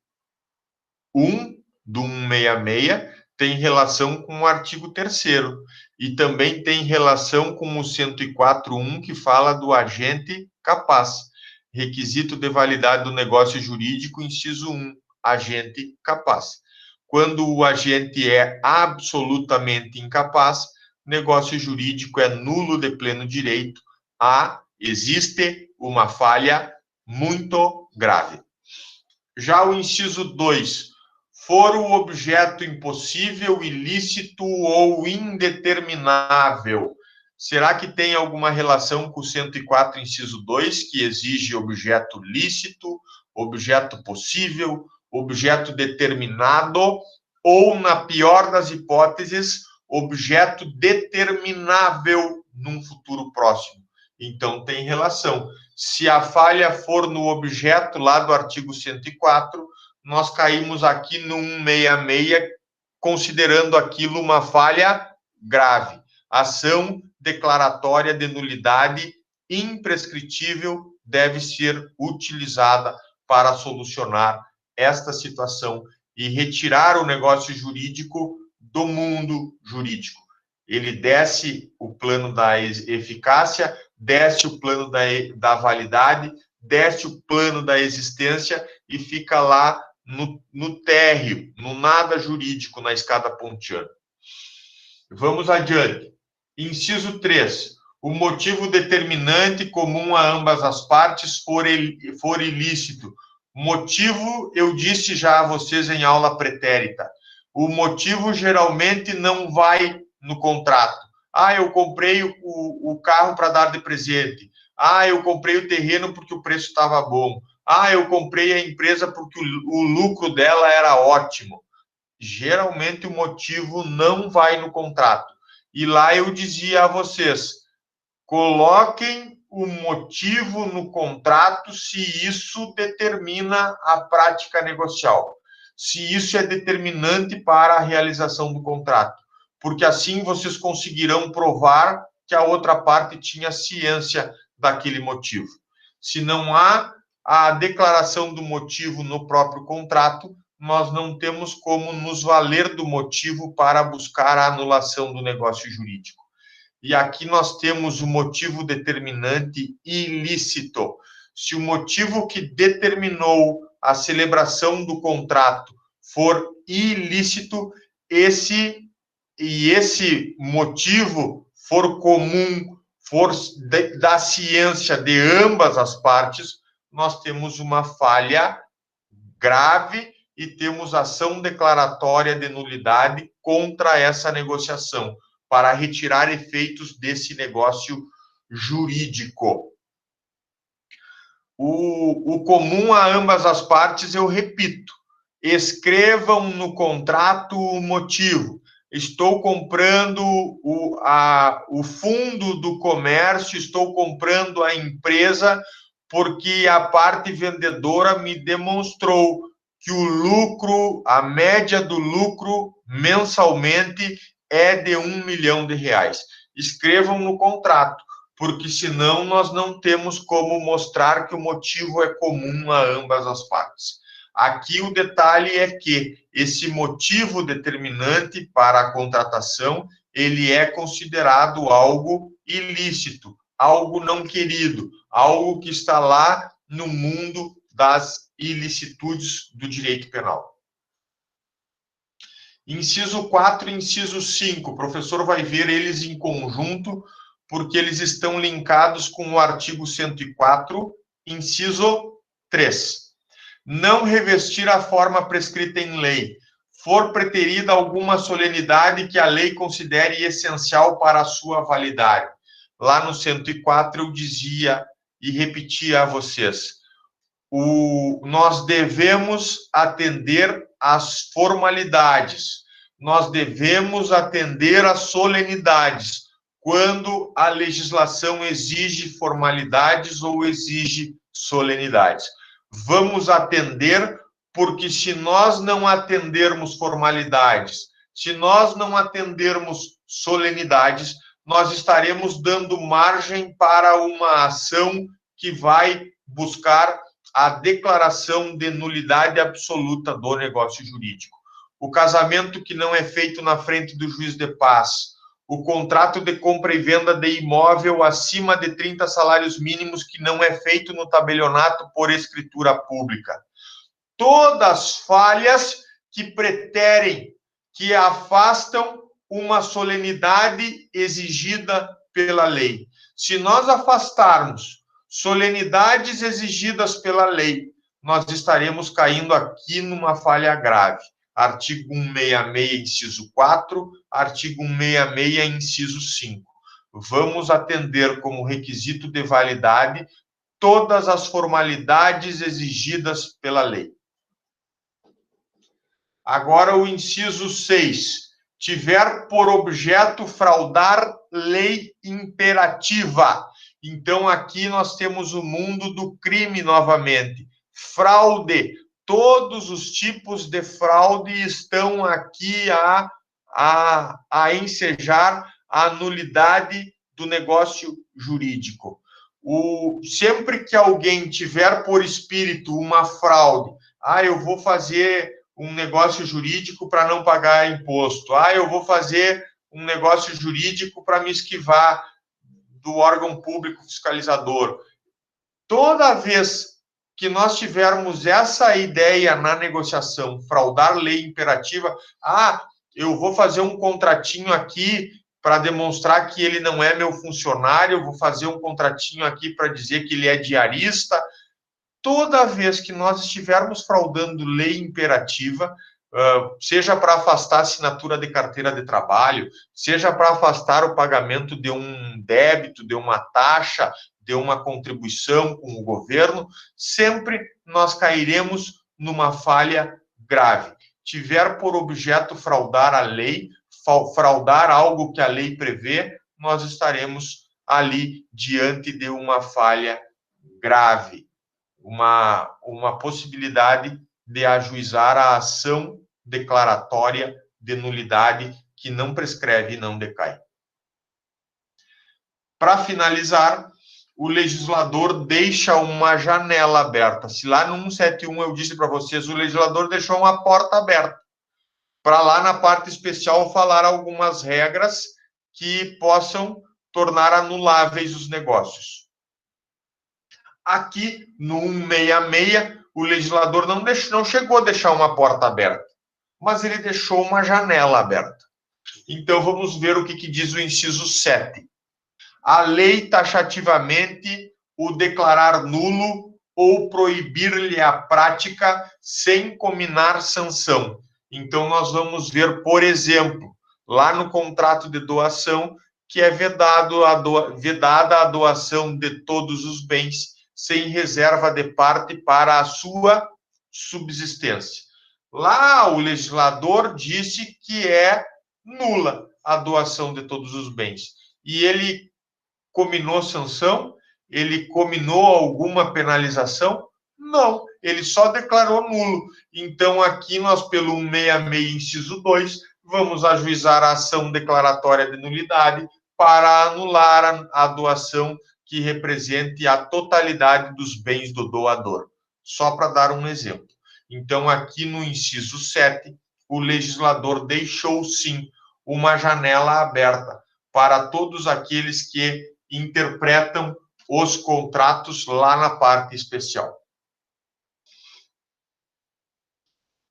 1 do 166 tem relação com o artigo 3º e também tem relação com o 104.1, que fala do agente capaz. Requisito de validade do negócio jurídico, inciso 1, agente capaz. Quando o agente é absolutamente incapaz, negócio jurídico é nulo de pleno direito. Existe uma falha muito grave. Já o inciso 2, for o objeto impossível, ilícito ou indeterminável. Será que tem alguma relação com o 104, inciso 2, que exige objeto lícito, objeto possível, objeto determinado, ou, na pior das hipóteses, objeto determinável num futuro próximo? Então, tem relação. Se a falha for no objeto lá do artigo 104, nós caímos aqui no 166, considerando aquilo uma falha grave. Ação declaratória de nulidade imprescritível deve ser utilizada para solucionar esta situação e retirar o negócio jurídico do mundo jurídico. Ele desce o plano da eficácia, desce o plano da validade, desce o plano da existência e fica lá no térreo, no nada jurídico, na escada pontiana. Vamos adiante. Inciso 3. O motivo determinante comum a ambas as partes for ilícito. Motivo, eu disse já a vocês em aula pretérita. O motivo geralmente não vai no contrato. Ah, eu comprei o carro para dar de presente. Ah, eu comprei o terreno porque o preço estava bom. Ah, eu comprei a empresa porque o lucro dela era ótimo. Geralmente o motivo não vai no contrato. E lá eu dizia a vocês, coloquem o motivo no contrato se isso determina a prática negocial, se isso é determinante para a realização do contrato, porque assim vocês conseguirão provar que a outra parte tinha ciência daquele motivo. Se não há a declaração do motivo no próprio contrato, nós não temos como nos valer do motivo para buscar a anulação do negócio jurídico. E aqui nós temos o motivo determinante ilícito. Se o motivo que determinou a celebração do contrato for ilícito, esse motivo for comum, for da ciência de ambas as partes, nós temos uma falha grave e temos ação declaratória de nulidade contra essa negociação, para retirar efeitos desse negócio jurídico. O comum a ambas as partes, eu repito, escrevam no contrato o motivo. Estou comprando o fundo do comércio, estou comprando a empresa porque a parte vendedora me demonstrou que o lucro, a média do lucro mensalmente é de R$1 milhão. Escrevam no contrato, porque senão nós não temos como mostrar que o motivo é comum a ambas as partes. Aqui o detalhe é que esse motivo determinante para a contratação, ele é considerado algo ilícito, algo não querido, algo que está lá no mundo das ilicitudes do direito penal. Inciso 4 e inciso 5, o professor vai ver eles em conjunto, porque eles estão linkados com o artigo 104, inciso 3. Não revestir a forma prescrita em lei, for preterida alguma solenidade que a lei considere essencial para a sua validade. Lá no 104 eu dizia e repetia a vocês, nós devemos atender às formalidades, nós devemos atender às solenidades, quando a legislação exige formalidades ou exige solenidades. Vamos atender, porque se nós não atendermos formalidades, se nós não atendermos solenidades, nós estaremos dando margem para uma ação que vai buscar a declaração de nulidade absoluta do negócio jurídico. O casamento que não é feito na frente do juiz de paz, o contrato de compra e venda de imóvel acima de 30 salários mínimos que não é feito no tabelionato por escritura pública. Todas falhas que preterem, que afastam uma solenidade exigida pela lei. Se nós afastarmos solenidades exigidas pela lei, nós estaremos caindo aqui numa falha grave. Artigo 166, inciso 4, artigo 166, inciso 5. Vamos atender como requisito de validade todas as formalidades exigidas pela lei. Agora o inciso 6. Tiver por objeto fraudar lei imperativa. Então, aqui nós temos o mundo do crime novamente. Fraude. Todos os tipos de fraude estão aqui a ensejar a nulidade do negócio jurídico. Sempre que alguém tiver por espírito uma fraude, eu vou fazer um negócio jurídico para não pagar imposto, eu vou fazer um negócio jurídico para me esquivar do órgão público fiscalizador. Toda vez que nós tivermos essa ideia na negociação, fraudar lei imperativa, eu vou fazer um contratinho aqui para demonstrar que ele não é meu funcionário, eu vou fazer um contratinho aqui para dizer que ele é diarista. Toda vez que nós estivermos fraudando lei imperativa, seja para afastar a assinatura de carteira de trabalho, seja para afastar o pagamento de um débito, de uma taxa, de uma contribuição com o governo, sempre nós cairemos numa falha grave. Tiver por objeto fraudar a lei, fraudar algo que a lei prevê, nós estaremos ali diante de uma falha grave, uma possibilidade de ajuizar a ação declaratória de nulidade que não prescreve e não decai. Para finalizar, o legislador deixa uma janela aberta. Se lá no 171 eu disse para vocês, o legislador deixou uma porta aberta para lá na parte especial falar algumas regras que possam tornar anuláveis os negócios. Aqui no 166, o legislador não chegou a deixar uma porta aberta, mas ele deixou uma janela aberta. Então vamos ver o que diz o inciso 7. A lei taxativamente o declarar nulo ou proibir-lhe a prática sem cominar sanção. Então, nós vamos ver, por exemplo, lá no contrato de doação, que é vedada a doação de todos os bens, sem reserva de parte para a sua subsistência. Lá, o legislador disse que é nula a doação de todos os bens. E ele cominou sanção? Ele cominou alguma penalização? Não, ele só declarou nulo. Então, aqui nós, pelo 166, inciso 2, vamos ajuizar a ação declaratória de nulidade para anular a doação que represente a totalidade dos bens do doador. Só para dar um exemplo. Então, aqui no inciso 7, o legislador deixou, sim, uma janela aberta para todos aqueles que interpretam os contratos lá na parte especial.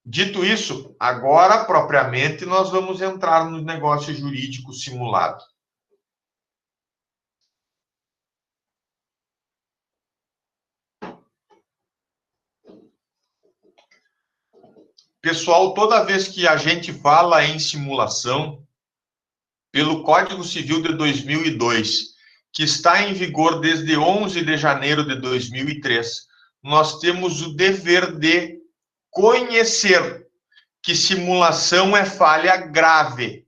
Dito isso, agora, propriamente, nós vamos entrar no negócio jurídico simulado. Pessoal, toda vez que a gente fala em simulação, pelo Código Civil de 2002, que está em vigor desde 11 de janeiro de 2003, nós temos o dever de conhecer que simulação é falha grave.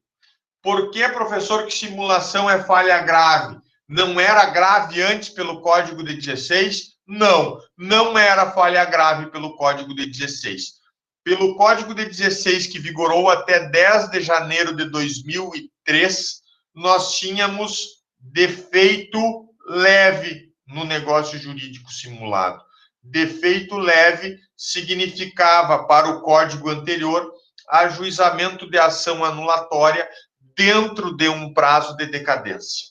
Por que, professor, que simulação é falha grave? Não era grave antes pelo Código de 16? Não, não era falha grave pelo Código de 16. Pelo Código de 16, que vigorou até 10 de janeiro de 2003, nós tínhamos defeito leve no negócio jurídico simulado. Defeito leve significava, para o código anterior, ajuizamento de ação anulatória dentro de um prazo de decadência.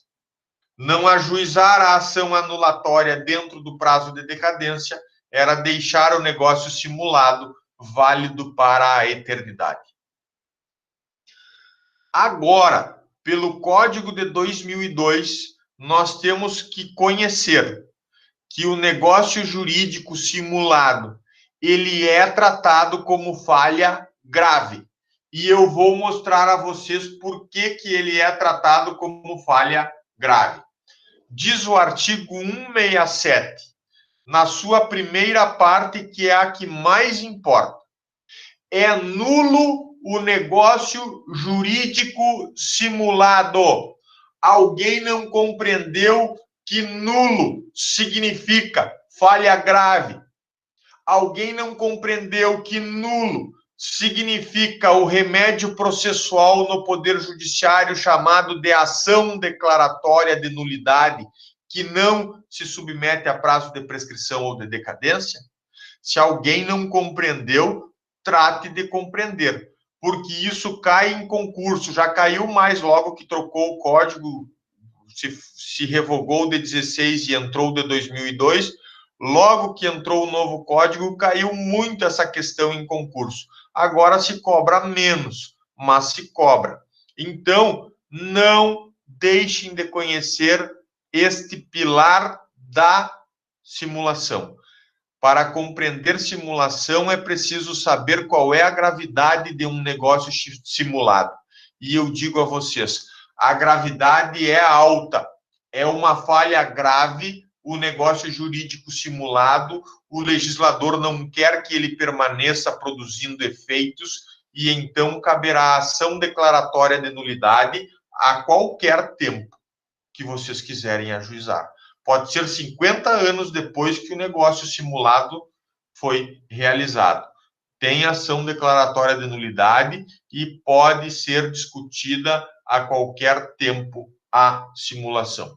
Não ajuizar a ação anulatória dentro do prazo de decadência era deixar o negócio simulado válido para a eternidade. Agora, pelo Código de 2002, nós temos que conhecer que o negócio jurídico simulado, ele é tratado como falha grave. E eu vou mostrar a vocês por que ele é tratado como falha grave. Diz o artigo 167, na sua primeira parte, que é a que mais importa. É nulo o negócio jurídico simulado. Alguém não compreendeu que nulo significa falha grave. Alguém não compreendeu que nulo significa o remédio processual no Poder Judiciário chamado de ação declaratória de nulidade, que não se submete a prazo de prescrição ou de decadência? Se alguém não compreendeu, trate de compreender, porque isso cai em concurso, já caiu mais logo que trocou o código, se revogou de 16 e entrou de 2002, logo que entrou o novo código, caiu muito essa questão em concurso. Agora se cobra menos, mas se cobra. Então, não deixem de conhecer este pilar da simulação. Para compreender simulação, é preciso saber qual é a gravidade de um negócio simulado. E eu digo a vocês, a gravidade é alta, é uma falha grave, o negócio jurídico simulado, o legislador não quer que ele permaneça produzindo efeitos, e então caberá ação declaratória de nulidade a qualquer tempo que vocês quiserem ajuizar. Pode ser 50 anos depois que o negócio simulado foi realizado. Tem ação declaratória de nulidade e pode ser discutida a qualquer tempo a simulação.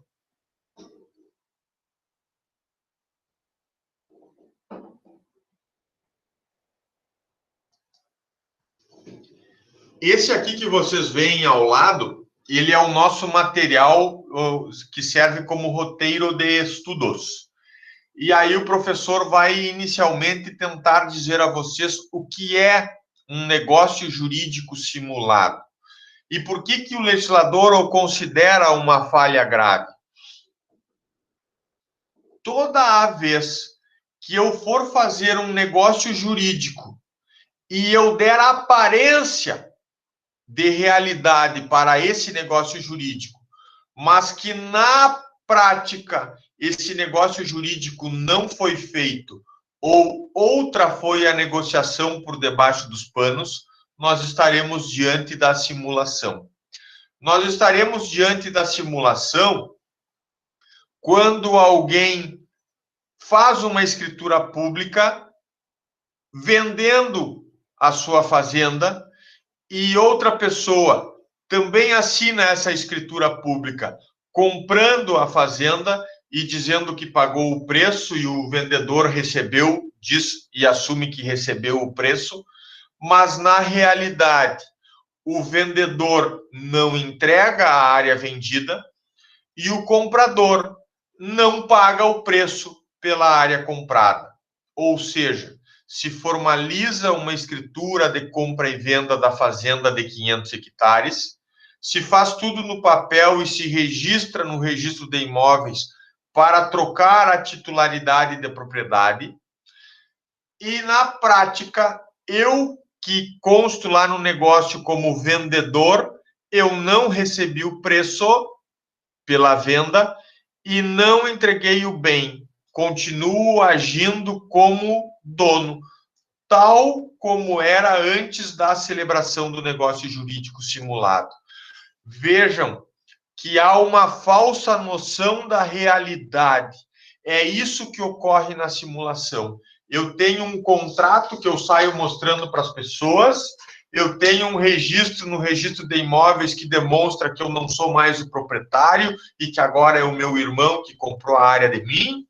Esse aqui que vocês veem ao lado, ele é o nosso material que serve como roteiro de estudos. E aí o professor vai inicialmente tentar dizer a vocês o que é um negócio jurídico simulado. E por que o legislador o considera uma falha grave? Toda vez que eu for fazer um negócio jurídico e eu der aparência de realidade para esse negócio jurídico, mas que na prática esse negócio jurídico não foi feito, ou outra foi a negociação por debaixo dos panos, nós estaremos diante da simulação. Nós estaremos diante da simulação quando alguém faz uma escritura pública vendendo a sua fazenda e outra pessoa também assina essa escritura pública comprando a fazenda e dizendo que pagou o preço e o vendedor recebeu, diz e assume que recebeu o preço, mas na realidade o vendedor não entrega a área vendida e o comprador não paga o preço pela área comprada. Ou seja, se formaliza uma escritura de compra e venda da fazenda de 500 hectares, se faz tudo no papel e se registra no registro de imóveis para trocar a titularidade da propriedade, e na prática, eu que consto lá no negócio como vendedor, eu não recebi o preço pela venda e não entreguei o bem. Continuo agindo como dono, tal como era antes da celebração do negócio jurídico simulado. Vejam que há uma falsa noção da realidade. É isso que ocorre na simulação. Eu tenho um contrato que eu saio mostrando para as pessoas, eu tenho um registro no registro de imóveis que demonstra que eu não sou mais o proprietário e que agora é o meu irmão que comprou a área de mim,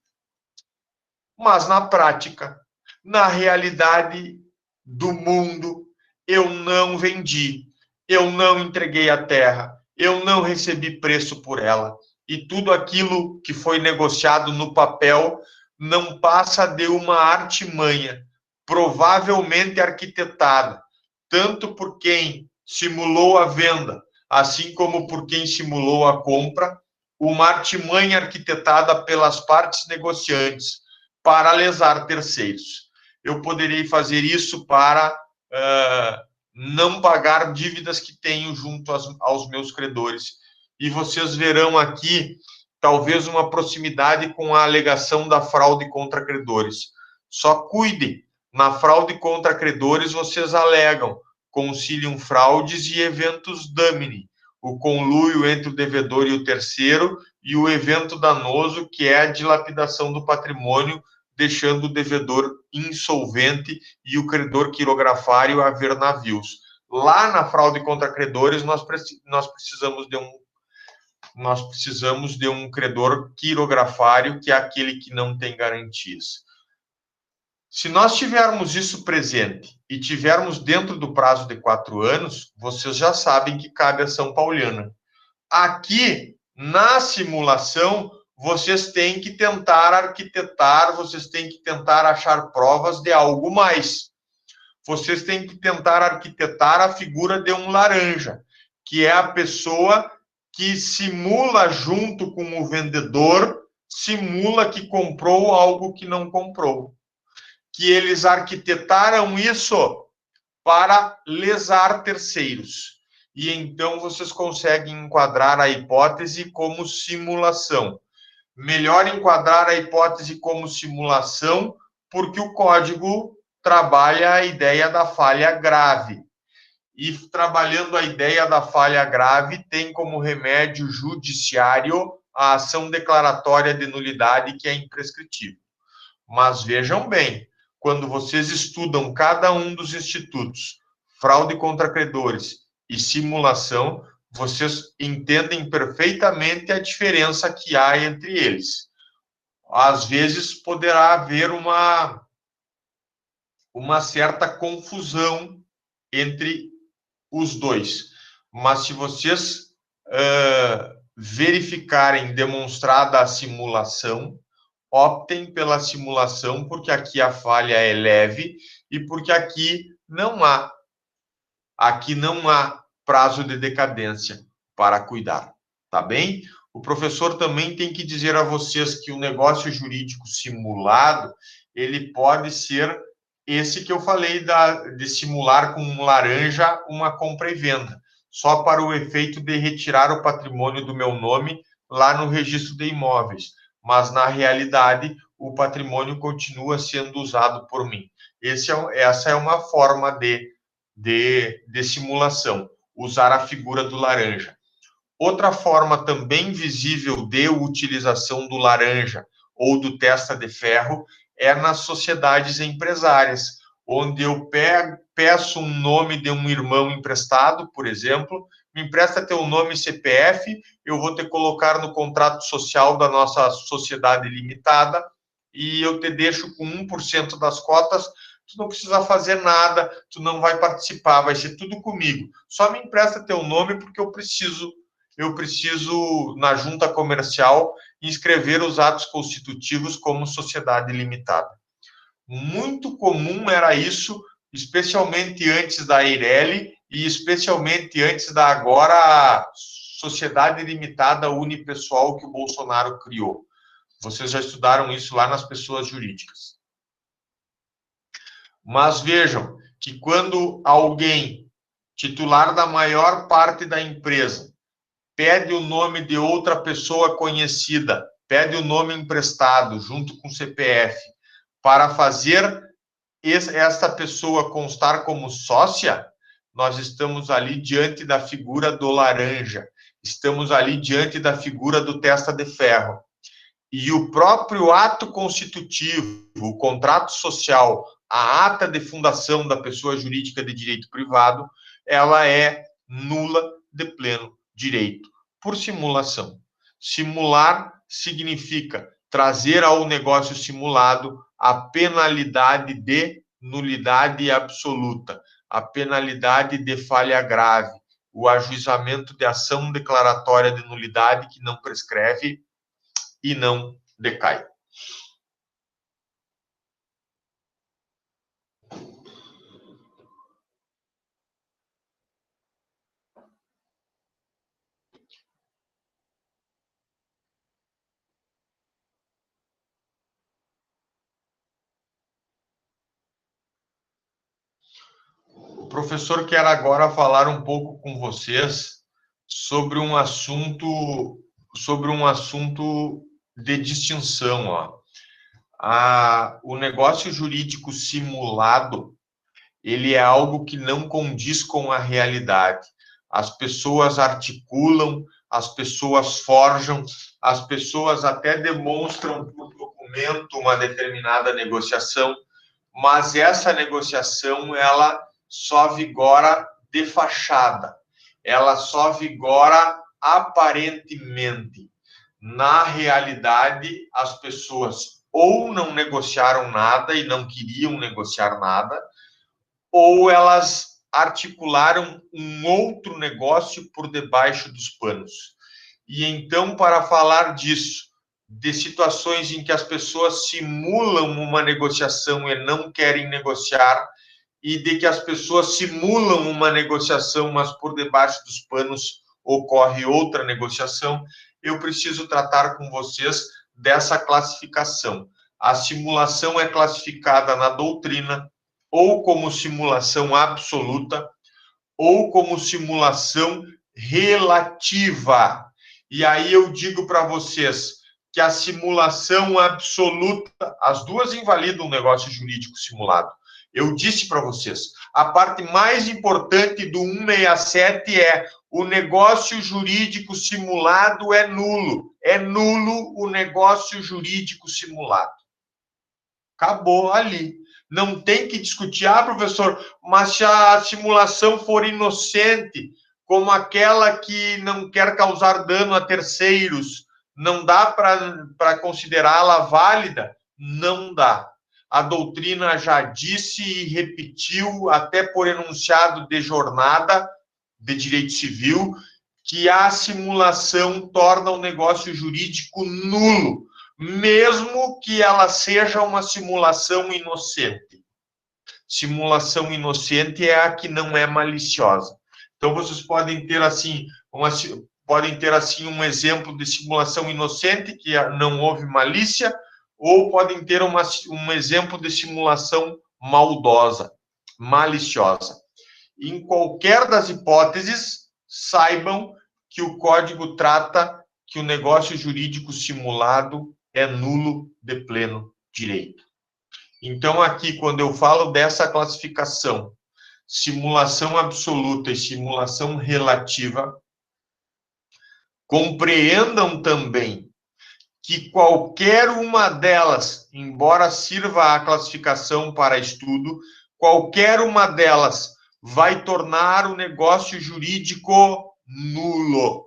mas na prática, na realidade do mundo, eu não vendi, eu não entreguei a terra, eu não recebi preço por ela. E tudo aquilo que foi negociado no papel não passa de uma artimanha, provavelmente arquitetada, tanto por quem simulou a venda, assim como por quem simulou a compra, uma artimanha arquitetada pelas partes negociantes para lesar terceiros. Eu poderei fazer isso para não pagar dívidas que tenho junto aos meus credores. E vocês verão aqui, talvez, uma proximidade com a alegação da fraude contra credores. Só cuidem, na fraude contra credores, vocês alegam concilium fraudes e eventus damini, o conluio entre o devedor e o terceiro, e o evento danoso, que é a dilapidação do patrimônio, deixando o devedor insolvente e o credor quirografário a ver navios. Lá na fraude contra credores, nós precisamos de um credor quirografário, que é aquele que não tem garantias. Se nós tivermos isso presente e tivermos dentro do prazo de 4 anos, vocês já sabem que cabe a ação pauliana. Aqui, na simulação, vocês têm que tentar arquitetar, vocês têm que tentar achar provas de algo mais. Vocês têm que tentar arquitetar a figura de um laranja, que é a pessoa que simula junto com o vendedor, simula que comprou algo que não comprou. que eles arquitetaram isso para lesar terceiros. E então vocês conseguem enquadrar a hipótese como simulação. Melhor enquadrar a hipótese como simulação, porque o código trabalha a ideia da falha grave. E trabalhando a ideia da falha grave, tem como remédio judiciário a ação declaratória de nulidade, que é imprescritível. Mas vejam bem, quando vocês estudam cada um dos institutos, fraude contra credores e simulação, vocês entendem perfeitamente a diferença que há entre eles. Às vezes poderá haver uma certa confusão entre os dois, mas se vocês verificarem demonstrada a simulação, optem pela simulação, porque aqui a falha é leve e porque aqui não há prazo de decadência para cuidar, tá bem? O professor também tem que dizer a vocês que o negócio jurídico simulado, ele pode ser esse que eu falei de simular com um laranja uma compra e venda, só para o efeito de retirar o patrimônio do meu nome lá no registro de imóveis, mas na realidade o patrimônio continua sendo usado por mim. Essa é uma forma de simulação, usar a figura do laranja. Outra forma também visível de utilização do laranja ou do testa de ferro é nas sociedades empresárias, onde eu peço um nome de um irmão emprestado, por exemplo, me empresta teu nome e CPF, eu vou te colocar no contrato social da nossa sociedade limitada e eu te deixo com 1% das cotas, tu não precisa fazer nada, tu não vai participar, vai ser tudo comigo. Só me empresta teu nome porque eu preciso, na junta comercial, inscrever os atos constitutivos como sociedade limitada. Muito comum era isso, especialmente antes da Eireli e especialmente antes da agora sociedade limitada unipessoal que o Bolsonaro criou. Vocês já estudaram isso lá nas pessoas jurídicas. Mas vejam que quando alguém, titular da maior parte da empresa, pede o nome de outra pessoa conhecida, pede o nome emprestado junto com o CPF, para fazer essa pessoa constar como sócia, nós estamos ali diante da figura do laranja, estamos ali diante da figura do testa de ferro. E o próprio ato constitutivo, o contrato social, a ata de fundação da pessoa jurídica de direito privado, ela é nula de pleno direito, por simulação. Simular significa trazer ao negócio simulado a penalidade de nulidade absoluta, a penalidade de falha grave, o ajuizamento de ação declaratória de nulidade que não prescreve e não decai. O professor quer agora falar um pouco com vocês sobre um assunto de distinção. O negócio jurídico simulado, ele é algo que não condiz com a realidade. As pessoas articulam, as pessoas forjam, as pessoas até demonstram por documento uma determinada negociação, mas essa negociação, ela só vigora de fachada, ela só vigora aparentemente. Na realidade, as pessoas ou não negociaram nada e não queriam negociar nada, ou elas articularam um outro negócio por debaixo dos panos. E então, para falar disso, de situações em que as pessoas simulam uma negociação e não querem negociar, e de que as pessoas simulam uma negociação, mas por debaixo dos panos ocorre outra negociação, eu preciso tratar com vocês dessa classificação. a simulação é classificada na doutrina ou como simulação absoluta ou como simulação relativa. E aí eu digo para vocês que a simulação absoluta, as duas invalidam o negócio jurídico simulado. Eu disse para vocês, a parte mais importante do 167 é o negócio jurídico simulado é nulo. É nulo o negócio jurídico simulado. Acabou ali. Não tem que discutir, professor, mas se a simulação for inocente, como aquela que não quer causar dano a terceiros, não dá para considerá-la válida? Não dá. A doutrina já disse e repetiu, até por enunciado de jornada de direito civil, que a simulação torna o negócio jurídico nulo, mesmo que ela seja uma simulação inocente. Simulação inocente é a que não é maliciosa. Então, vocês podem ter assim um exemplo de simulação inocente, que não houve malícia, ou podem ter um exemplo de simulação maldosa, maliciosa. Em qualquer das hipóteses, saibam que o código trata que o negócio jurídico simulado é nulo de pleno direito. Então, aqui, quando eu falo dessa classificação, simulação absoluta e simulação relativa, compreendam também que qualquer uma delas, embora sirva a classificação para estudo, qualquer uma delas vai tornar o negócio jurídico nulo.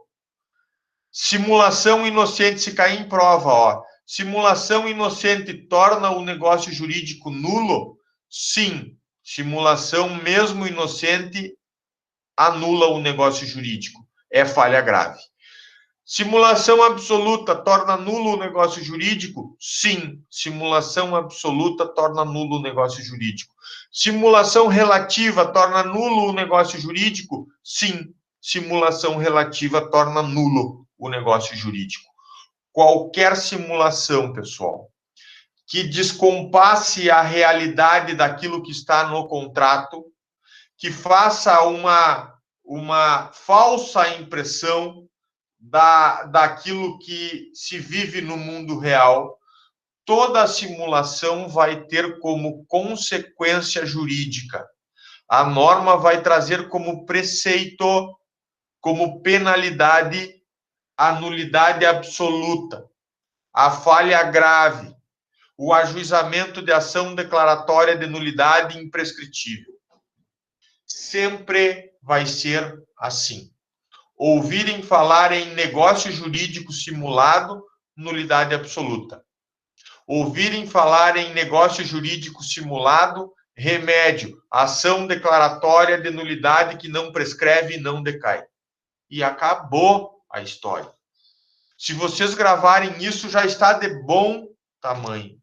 Simulação inocente, se cair em prova, simulação inocente torna o negócio jurídico nulo? Sim. Simulação mesmo inocente anula o negócio jurídico. É falha grave. Simulação absoluta torna nulo o negócio jurídico? Sim. Simulação absoluta torna nulo o negócio jurídico. Simulação relativa torna nulo o negócio jurídico? Sim. Simulação relativa torna nulo o negócio jurídico. Qualquer simulação, pessoal, que descompasse a realidade daquilo que está no contrato, que faça uma falsa impressão daquilo que se vive no mundo real, toda a simulação vai ter como consequência jurídica. A norma vai trazer como preceito, como penalidade, a nulidade absoluta, a falha grave, o ajuizamento de ação declaratória de nulidade imprescritível. Sempre vai ser assim. Ouvirem falar em negócio jurídico simulado, nulidade absoluta. Ouvirem falar em negócio jurídico simulado, remédio, ação declaratória de nulidade que não prescreve e não decai. E acabou a história. Se vocês gravarem isso, já está de bom tamanho.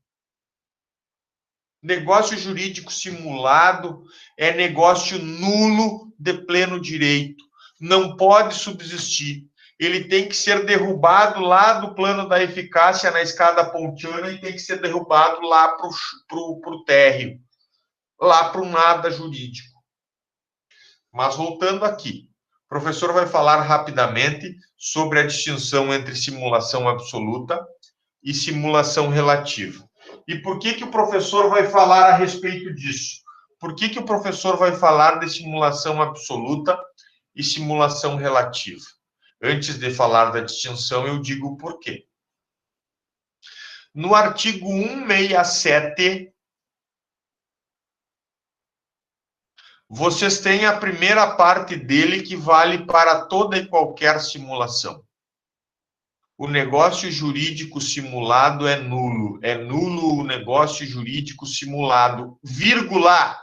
Negócio jurídico simulado é negócio nulo de pleno direito. Não pode subsistir. Ele tem que ser derrubado lá do plano da eficácia na escada pontiana e tem que ser derrubado lá para o térreo, lá para o nada jurídico. Mas voltando aqui, o professor vai falar rapidamente sobre a distinção entre simulação absoluta e simulação relativa. E por que o professor vai falar a respeito disso? Por que o professor vai falar de simulação absoluta e simulação relativa? Antes de falar da distinção, eu digo o porquê. No artigo 167, vocês têm a primeira parte dele que vale para toda e qualquer simulação. O negócio jurídico simulado é nulo. É nulo o negócio jurídico simulado, vírgula.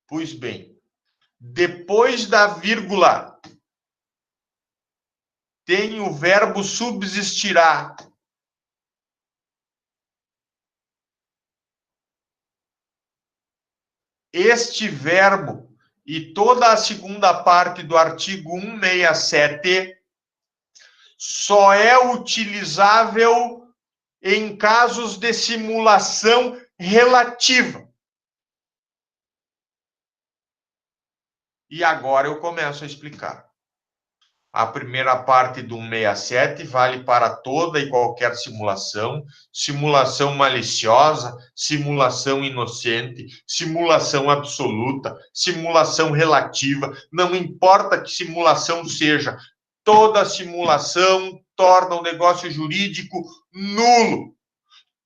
Pois bem, depois da vírgula, tem o verbo subsistirá. Este verbo e toda a segunda parte do artigo 167 só é utilizável em casos de simulação relativa. E agora eu começo a explicar. A primeira parte do 167 vale para toda e qualquer simulação, simulação maliciosa, simulação inocente, simulação absoluta, simulação relativa, não importa que simulação seja, toda simulação torna o negócio jurídico nulo.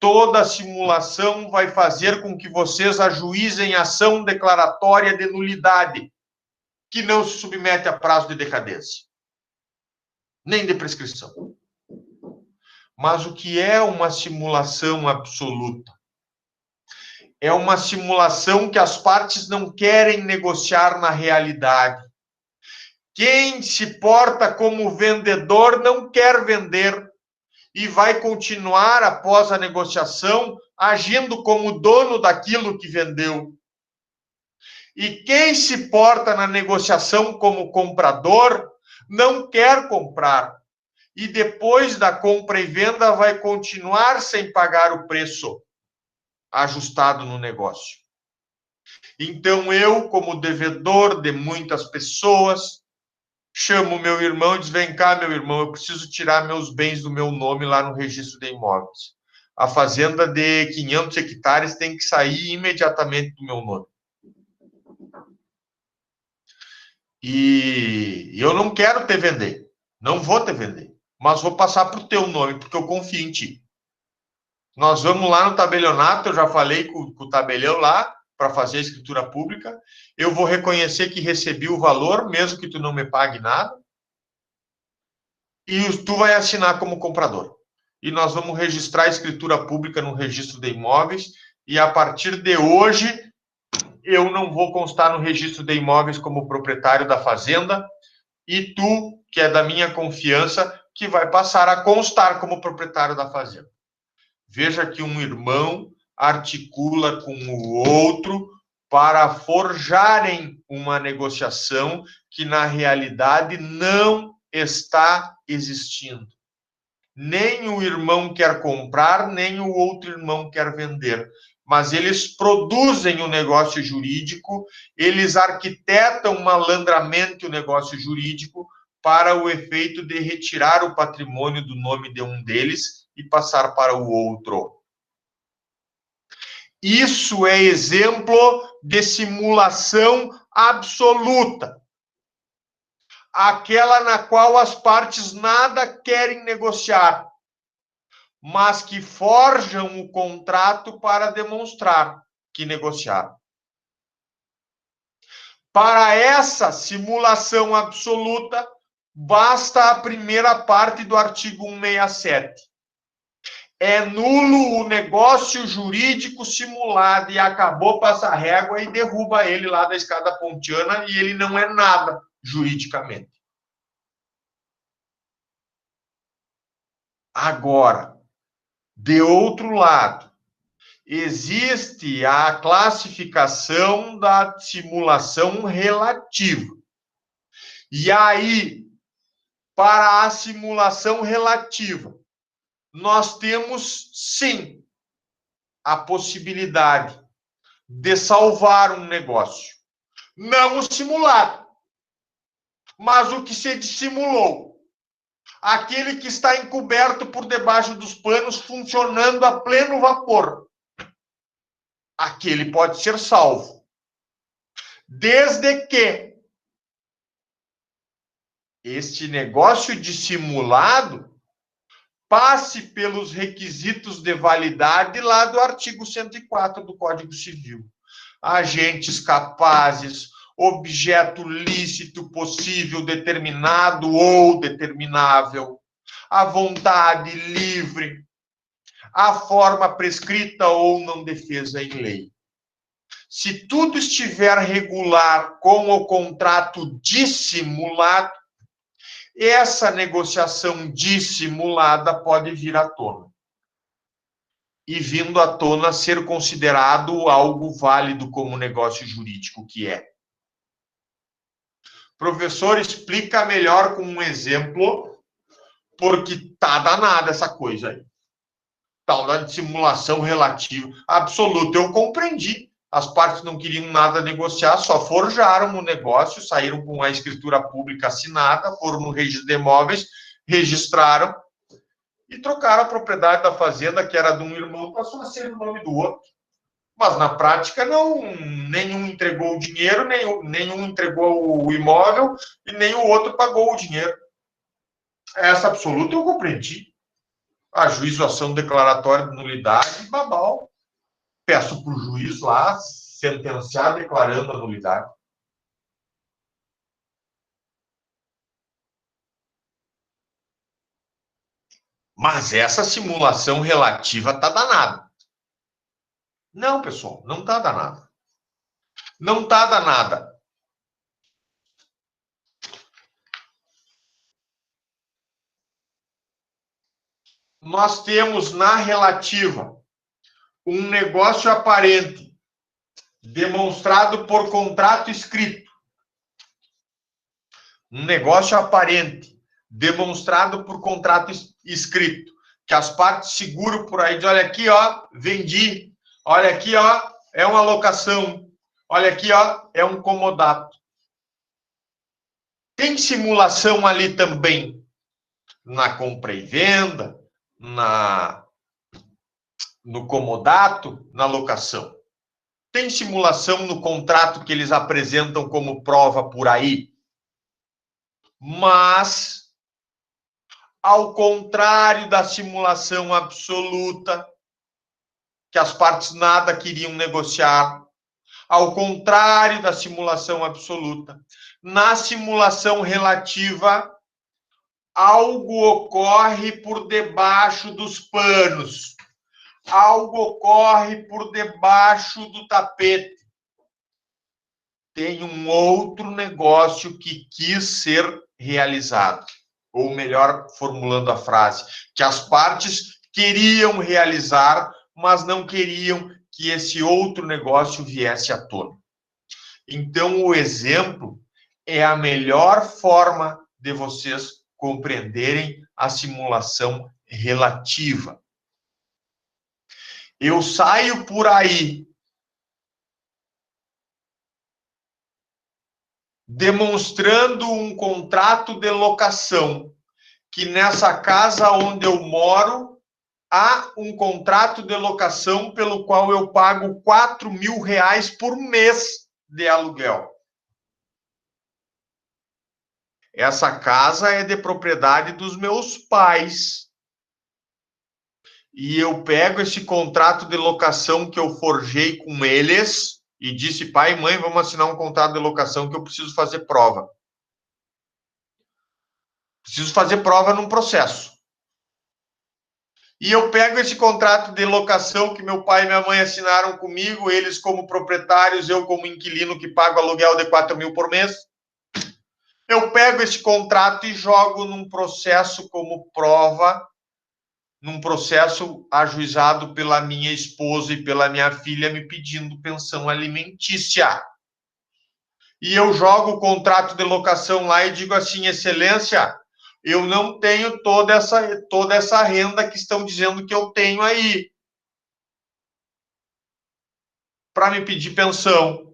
Toda simulação vai fazer com que vocês ajuizem ação declaratória de nulidade, que não se submete a prazo de decadência, nem de prescrição. Mas o que é uma simulação absoluta? É uma simulação que as partes não querem negociar na realidade. Quem se porta como vendedor não quer vender e vai continuar, após a negociação, agindo como dono daquilo que vendeu. E quem se porta na negociação como comprador não quer comprar. E depois da compra e venda vai continuar sem pagar o preço ajustado no negócio. Então eu, como devedor de muitas pessoas, chamo meu irmão e diz: vem cá, meu irmão, eu preciso tirar meus bens do meu nome lá no registro de imóveis. A fazenda de 500 hectares tem que sair imediatamente do meu nome. E eu não quero te vender, não vou te vender, mas vou passar para o teu nome, porque eu confio em ti. Nós vamos lá no tabelionato, eu já falei com o tabelião lá, para fazer a escritura pública, eu vou reconhecer que recebi o valor, mesmo que tu não me pague nada, e tu vai assinar como comprador. E nós vamos registrar a escritura pública no registro de imóveis, e a partir de hoje, eu não vou constar no registro de imóveis como proprietário da fazenda, e tu, que é da minha confiança, que vai passar a constar como proprietário da fazenda. Veja que um irmão articula com o outro para forjarem uma negociação que, na realidade, não está existindo. Nem o irmão quer comprar, nem o outro irmão quer vender. Mas eles produzem o negócio jurídico, eles arquitetam malandramente o negócio jurídico para o efeito de retirar o patrimônio do nome de um deles e passar para o outro. Isso é exemplo de simulação absoluta. Aquela na qual as partes nada querem negociar, mas que forjam o contrato para demonstrar que negociaram. Para essa simulação absoluta, basta a primeira parte do artigo 167. É nulo o negócio jurídico simulado e acabou, passa a régua e derruba ele lá da escada pontiana e ele não é nada juridicamente. Agora, de outro lado, existe a classificação da simulação relativa. E aí, para a simulação relativa, nós temos, sim, a possibilidade de salvar um negócio. Não o simulado, mas o que se dissimulou. Aquele que está encoberto por debaixo dos panos, funcionando a pleno vapor. Aquele pode ser salvo. Desde que este negócio dissimulado passe pelos requisitos de validade lá do artigo 104 do Código Civil. Agentes capazes, objeto lícito, possível, determinado ou determinável, a vontade livre, a forma prescrita ou não defesa em lei. Se tudo estiver regular com o contrato dissimulado, essa negociação dissimulada pode vir à tona. E vindo à tona, ser considerado algo válido como negócio jurídico que é. Professor, explica melhor com um exemplo Porque tá danada essa coisa aí. Tal da simulação relativa absoluta. Eu compreendi. As partes não queriam nada negociar, só forjaram o negócio, saíram com a escritura pública assinada, foram no registro de imóveis, registraram e trocaram a propriedade da fazenda, que era de um irmão, passou a ser o nome do outro. Mas na prática, não, nenhum entregou o dinheiro, nenhum entregou o imóvel e nem o outro pagou o dinheiro. Essa absoluta eu compreendi. Ajuízo ação declaratória de nulidade, babau. Peço para o juiz lá sentenciar declarando a nulidade. Mas essa simulação relativa está danada. Não, pessoal, não está danada. Não está danada. Nós temos na relativa um negócio aparente demonstrado por contrato escrito. Um negócio aparente demonstrado por contrato escrito, que as partes seguram por aí, de olha aqui, ó, vendi, olha aqui, ó, é uma locação, olha aqui, ó, é um comodato. Tem simulação ali também na compra e venda, no comodato, na locação. Tem simulação no contrato que eles apresentam como prova por aí. Mas, ao contrário da simulação absoluta, que as partes nada queriam negociar, ao contrário da simulação absoluta, na simulação relativa, algo ocorre por debaixo dos panos, algo ocorre por debaixo do tapete. Tem um outro negócio que quis ser realizado. Ou melhor, formulando a frase, que as partes queriam realizar, mas não queriam que esse outro negócio viesse à tona. Então, o exemplo é a melhor forma de vocês compreenderem a simulação relativa. Eu saio por aí demonstrando um contrato de locação, que nessa casa onde eu moro há um contrato de locação pelo qual eu pago R$4.000 por mês de aluguel. Essa casa é de propriedade dos meus pais. E eu pego esse contrato de locação que eu forjei com eles e disse, pai e mãe, vamos assinar um contrato de locação que eu preciso fazer prova. Preciso fazer prova num processo. E eu pego esse contrato de locação que meu pai e minha mãe assinaram comigo, eles como proprietários, eu como inquilino que pago aluguel de R$4.000 por mês. Eu pego esse contrato e jogo num processo como prova, num processo ajuizado pela minha esposa e pela minha filha me pedindo pensão alimentícia. E eu jogo o contrato de locação lá e digo assim, excelência, eu não tenho toda essa renda que estão dizendo que eu tenho aí para me pedir pensão.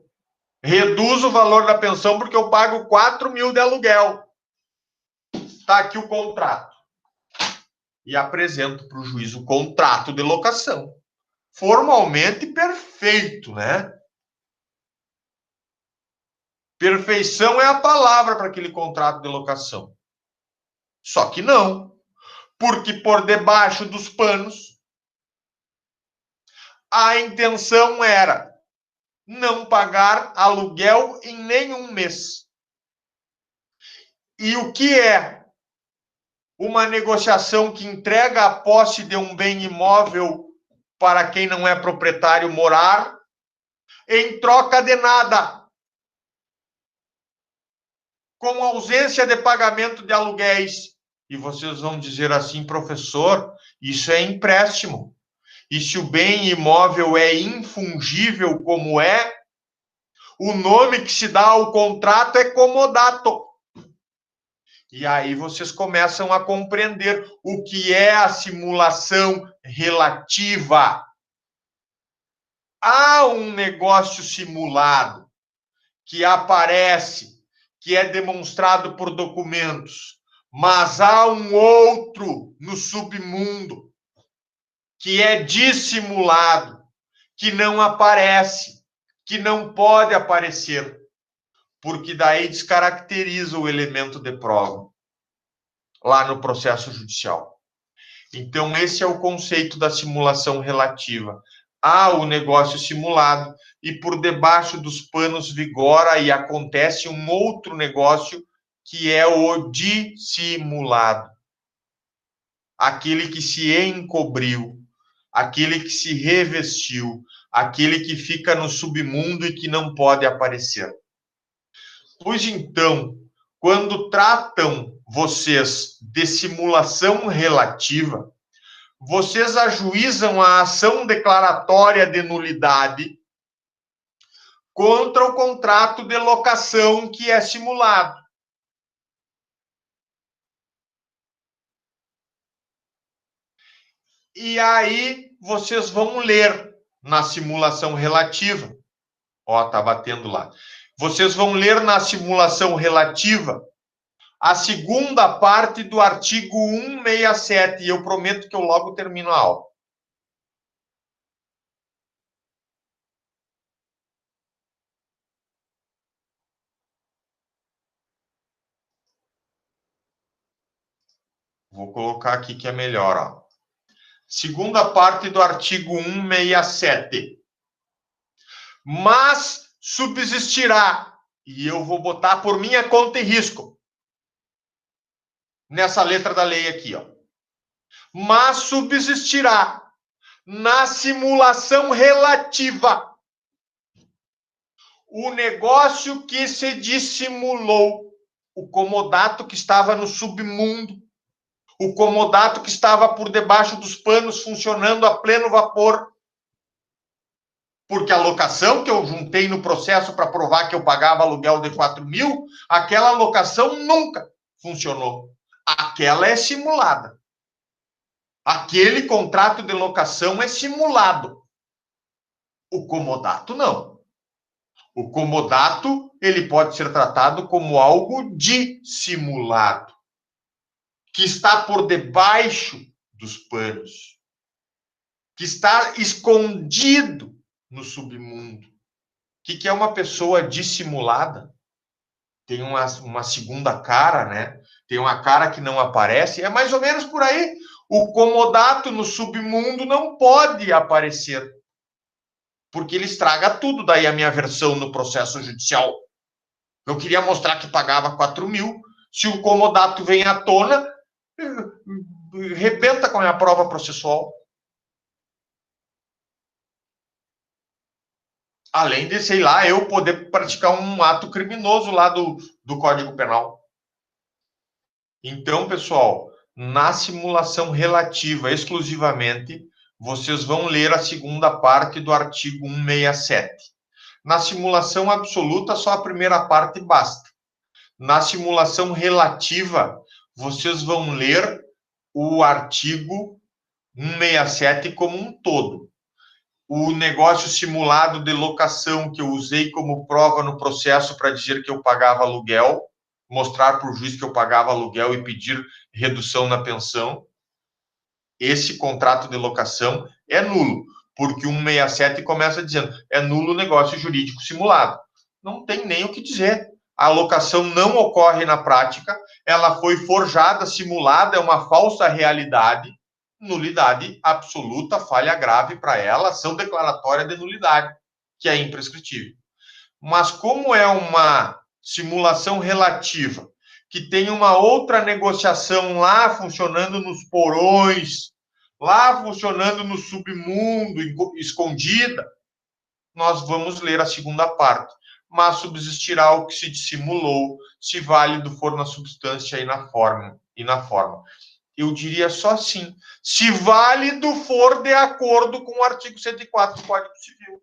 Reduz o valor da pensão porque eu pago R$4.000 de aluguel. Está aqui o contrato. E apresento para o juiz o contrato de locação. Formalmente perfeito, né? Perfeição é a palavra para aquele contrato de locação. Só que não. Porque por debaixo dos panos, a intenção era não pagar aluguel em nenhum mês. E o que é uma negociação que entrega a posse de um bem imóvel para quem não é proprietário morar, em troca de nada? Com ausência de pagamento de aluguéis. E vocês vão dizer assim, professor, isso é empréstimo. E se o bem imóvel é infungível como é, o nome que se dá ao contrato é comodato. E aí vocês começam a compreender o que é a simulação relativa. Há um negócio simulado que aparece, que é demonstrado por documentos, mas há um outro no submundo que é dissimulado, que não aparece, que não pode aparecer, porque daí descaracteriza o elemento de prova lá no processo judicial. Então, esse é o conceito da simulação relativa. Há o negócio simulado e por debaixo dos panos vigora e acontece um outro negócio que é o dissimulado. Aquele que se encobriu, aquele que se revestiu, aquele que fica no submundo e que não pode aparecer. Pois então, quando tratam vocês de simulação relativa, vocês ajuizam a ação declaratória de nulidade contra o contrato de locação que é simulado. E aí vocês vão ler na simulação relativa. Ó, tá batendo lá. Vocês vão ler na simulação relativa a segunda parte do artigo 167, e eu prometo que eu logo termino a aula. Vou colocar aqui que é melhor, ó. Segunda parte do artigo 167. Mas subsistirá, e eu vou botar por minha conta e risco, nessa letra da lei aqui, ó. Mas subsistirá na simulação relativa o negócio que se dissimulou, o comodato que estava no submundo, o comodato que estava por debaixo dos panos funcionando a pleno vapor, porque a locação que eu juntei no processo para provar que eu pagava aluguel de 4.000, aquela locação nunca funcionou. Aquela é simulada. Aquele contrato de locação é simulado. O comodato não. O comodato, ele pode ser tratado como algo dissimulado, que está por debaixo dos panos, que está escondido no submundo. O que é uma pessoa dissimulada? Tem uma segunda cara, né? Tem uma cara que não aparece. É mais ou menos por aí. O comodato no submundo não pode aparecer, porque ele estraga tudo. Daí a minha versão no processo judicial. Eu queria mostrar que pagava 4.000. Se o comodato vem à tona, rebenta com a minha prova processual. Além de, sei lá, eu poder praticar um ato criminoso lá do Código Penal. Então, pessoal, na simulação relativa exclusivamente, vocês vão ler a segunda parte do artigo 167. Na simulação absoluta, só a primeira parte basta. Na simulação relativa, vocês vão ler o artigo 167 como um todo. O negócio simulado de locação que eu usei como prova no processo para dizer que eu pagava aluguel, mostrar para o juiz que eu pagava aluguel e pedir redução na pensão, esse contrato de locação é nulo, porque o 167 começa dizendo, é nulo o negócio jurídico simulado. Não tem nem o que dizer. A locação não ocorre na prática, ela foi forjada, simulada, é uma falsa realidade, nulidade absoluta, falha grave para ela, ação declaratória de nulidade, que é imprescritível. Mas como é uma simulação relativa, que tem uma outra negociação lá funcionando nos porões, lá funcionando no submundo, escondida, nós vamos ler a segunda parte. Mas subsistirá o que se dissimulou, se válido for na substância e na forma. Eu diria só assim, se válido for de acordo com o artigo 104 do Código Civil.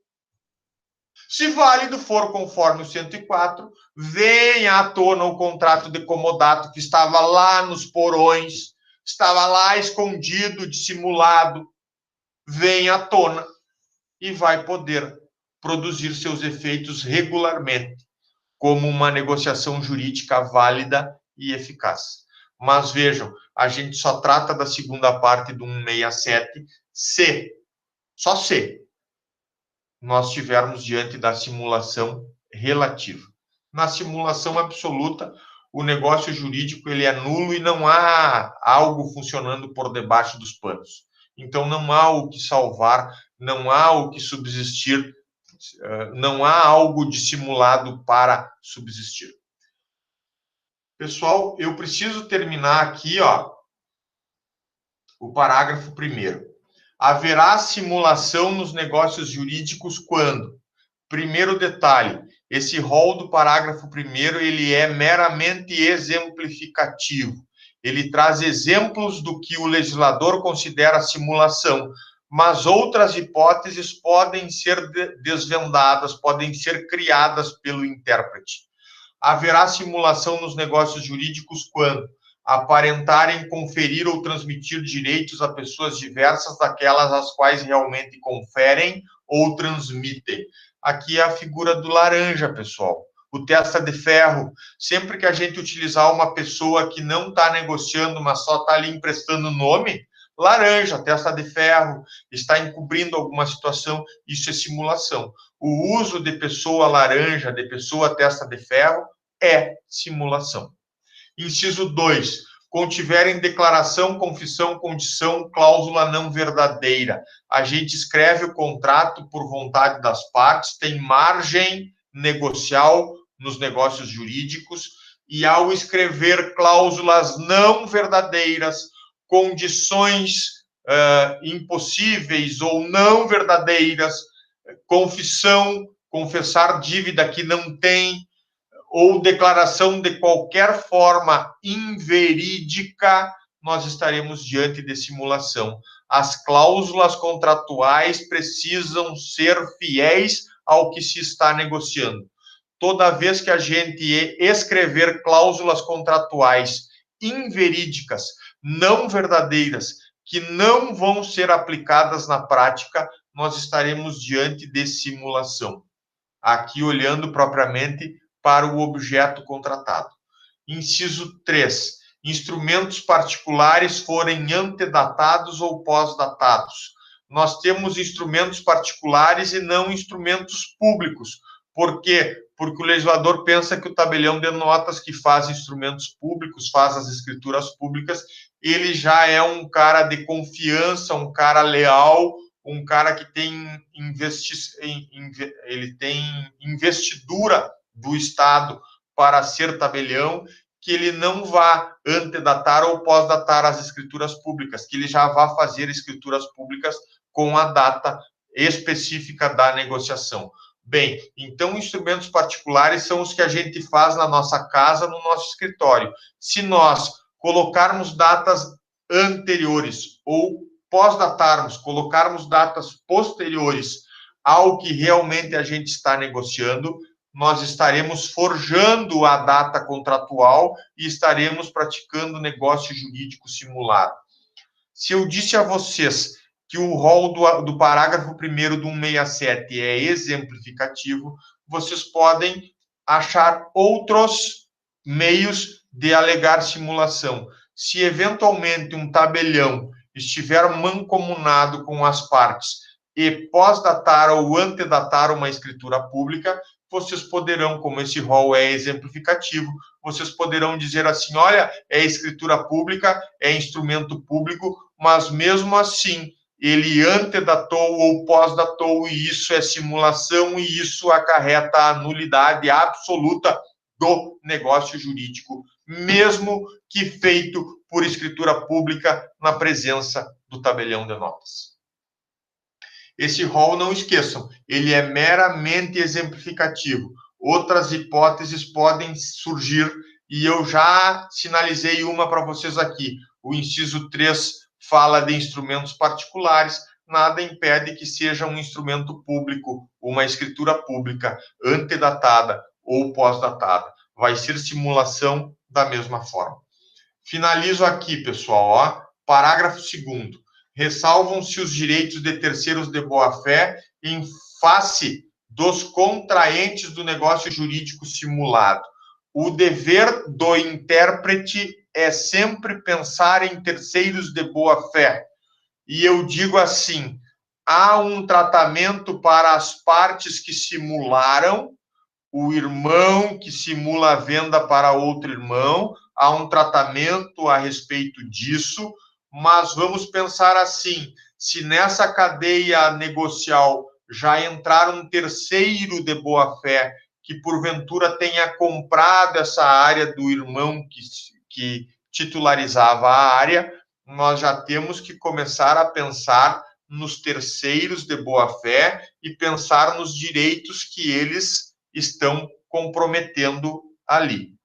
Se válido for conforme o 104, venha à tona o contrato de comodato que estava lá nos porões, estava lá escondido, dissimulado, venha à tona e vai poder produzir seus efeitos regularmente, como uma negociação jurídica válida e eficaz. Mas vejam, a gente só trata da segunda parte do 167 só se nós estivermos diante da simulação relativa. Na simulação absoluta, o negócio jurídico ele é nulo e não há algo funcionando por debaixo dos panos. Então, não há o que salvar, não há o que subsistir, não há algo dissimulado para subsistir. Pessoal, eu preciso terminar aqui, o parágrafo 1º. Haverá simulação nos negócios jurídicos quando? Primeiro detalhe, esse rol do parágrafo 1º, ele é meramente exemplificativo. Ele traz exemplos do que o legislador considera simulação, mas outras hipóteses podem ser desvendadas, podem ser criadas pelo intérprete. Haverá simulação nos negócios jurídicos quando aparentarem conferir ou transmitir direitos a pessoas diversas daquelas às quais realmente conferem ou transmitem. Aqui é a figura do laranja, pessoal. O testa de ferro. Sempre que a gente utilizar uma pessoa que não está negociando, mas só está ali emprestando nome, laranja, testa de ferro, está encobrindo alguma situação, isso é simulação. O uso de pessoa laranja, de pessoa testa de ferro, é simulação. Inciso 2. Contiverem declaração, confissão, condição, cláusula não verdadeira. A gente escreve o contrato por vontade das partes, tem margem negocial nos negócios jurídicos, e ao escrever cláusulas não verdadeiras, condições impossíveis ou não verdadeiras, confissão, confessar dívida que não tem, ou declaração de qualquer forma inverídica, nós estaremos diante de simulação. As cláusulas contratuais precisam ser fiéis ao que se está negociando. Toda vez que a gente escrever cláusulas contratuais inverídicas, não verdadeiras, que não vão ser aplicadas na prática, nós estaremos diante de simulação. Aqui olhando propriamente para o objeto contratado. Inciso 3. Instrumentos particulares forem antedatados ou pós-datados. Nós temos instrumentos particulares e não instrumentos públicos. Por quê? Porque o legislador pensa que o tabelião de notas que faz instrumentos públicos, faz as escrituras públicas, ele já é um cara de confiança, um cara leal, um cara que tem ele tem investidura do Estado para ser tabelião, que ele não vá antedatar ou pós-datar as escrituras públicas, que ele já vá fazer escrituras públicas com a data específica da negociação. Bem, então instrumentos particulares são os que a gente faz na nossa casa, no nosso escritório. Se nós colocarmos datas anteriores ou pós-datarmos, colocarmos datas posteriores ao que realmente a gente está negociando, nós estaremos forjando a data contratual e estaremos praticando negócio jurídico simulado. Se eu disse a vocês que o rol do parágrafo 1º do 167 é exemplificativo, vocês podem achar outros meios de alegar simulação. Se eventualmente um tabelião estiver mancomunado com as partes e pós-datar ou antedatar uma escritura pública, vocês poderão, como esse rol é exemplificativo, vocês poderão dizer assim, olha, é escritura pública, é instrumento público, mas mesmo assim, ele antedatou ou pós-datou, e isso é simulação, e isso acarreta a nulidade absoluta do negócio jurídico, mesmo que feito por escritura pública na presença do tabelião de notas. Esse rol, não esqueçam, ele é meramente exemplificativo. Outras hipóteses podem surgir e eu já sinalizei uma para vocês aqui. O inciso 3 fala de instrumentos particulares. nada impede que seja um instrumento público, uma escritura pública antedatada ou pós-datada. Vai ser simulação da mesma forma. Finalizo aqui, pessoal, ó. Parágrafo 2º. Ressalvam-se os direitos de terceiros de boa-fé em face dos contraentes do negócio jurídico simulado. O dever do intérprete é sempre pensar em terceiros de boa-fé. E eu digo assim, há um tratamento para as partes que simularam, o irmão que simula a venda para outro irmão, há um tratamento a respeito disso, mas vamos pensar assim, se nessa cadeia negocial já entrar um terceiro de boa-fé que porventura tenha comprado essa área do irmão que titularizava a área, nós já temos que começar a pensar nos terceiros de boa-fé e pensar nos direitos que eles estão comprometendo ali.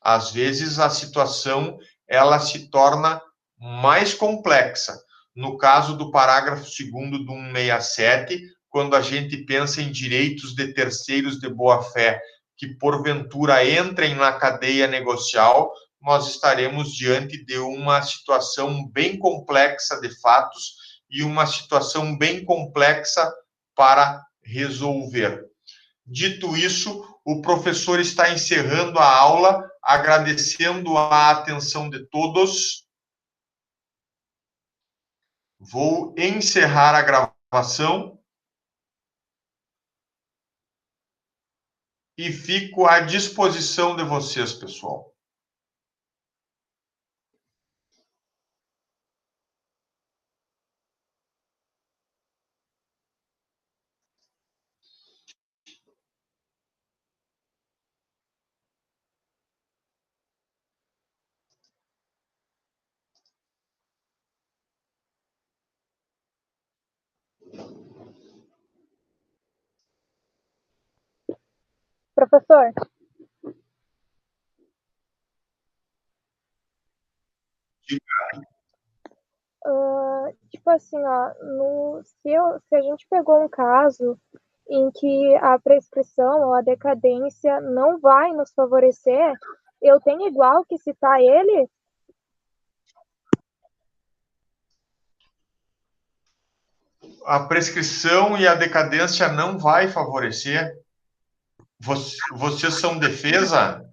Às vezes a situação ela se torna mais complexa. No caso do parágrafo 2º do 167, quando a gente pensa em direitos de terceiros de boa-fé que porventura entrem na cadeia negocial, nós estaremos diante de uma situação bem complexa de fatos e uma situação bem complexa para resolver. Dito isso, o professor está encerrando a aula, agradecendo a atenção de todos. Vou encerrar a gravação e fico à disposição de vocês, pessoal. Professor, tipo assim, ó, se a gente pegou um caso em que a prescrição ou a decadência não vai nos favorecer, eu tenho igual que citar ele? A prescrição e a decadência não vai favorecer. Vocês são defesa?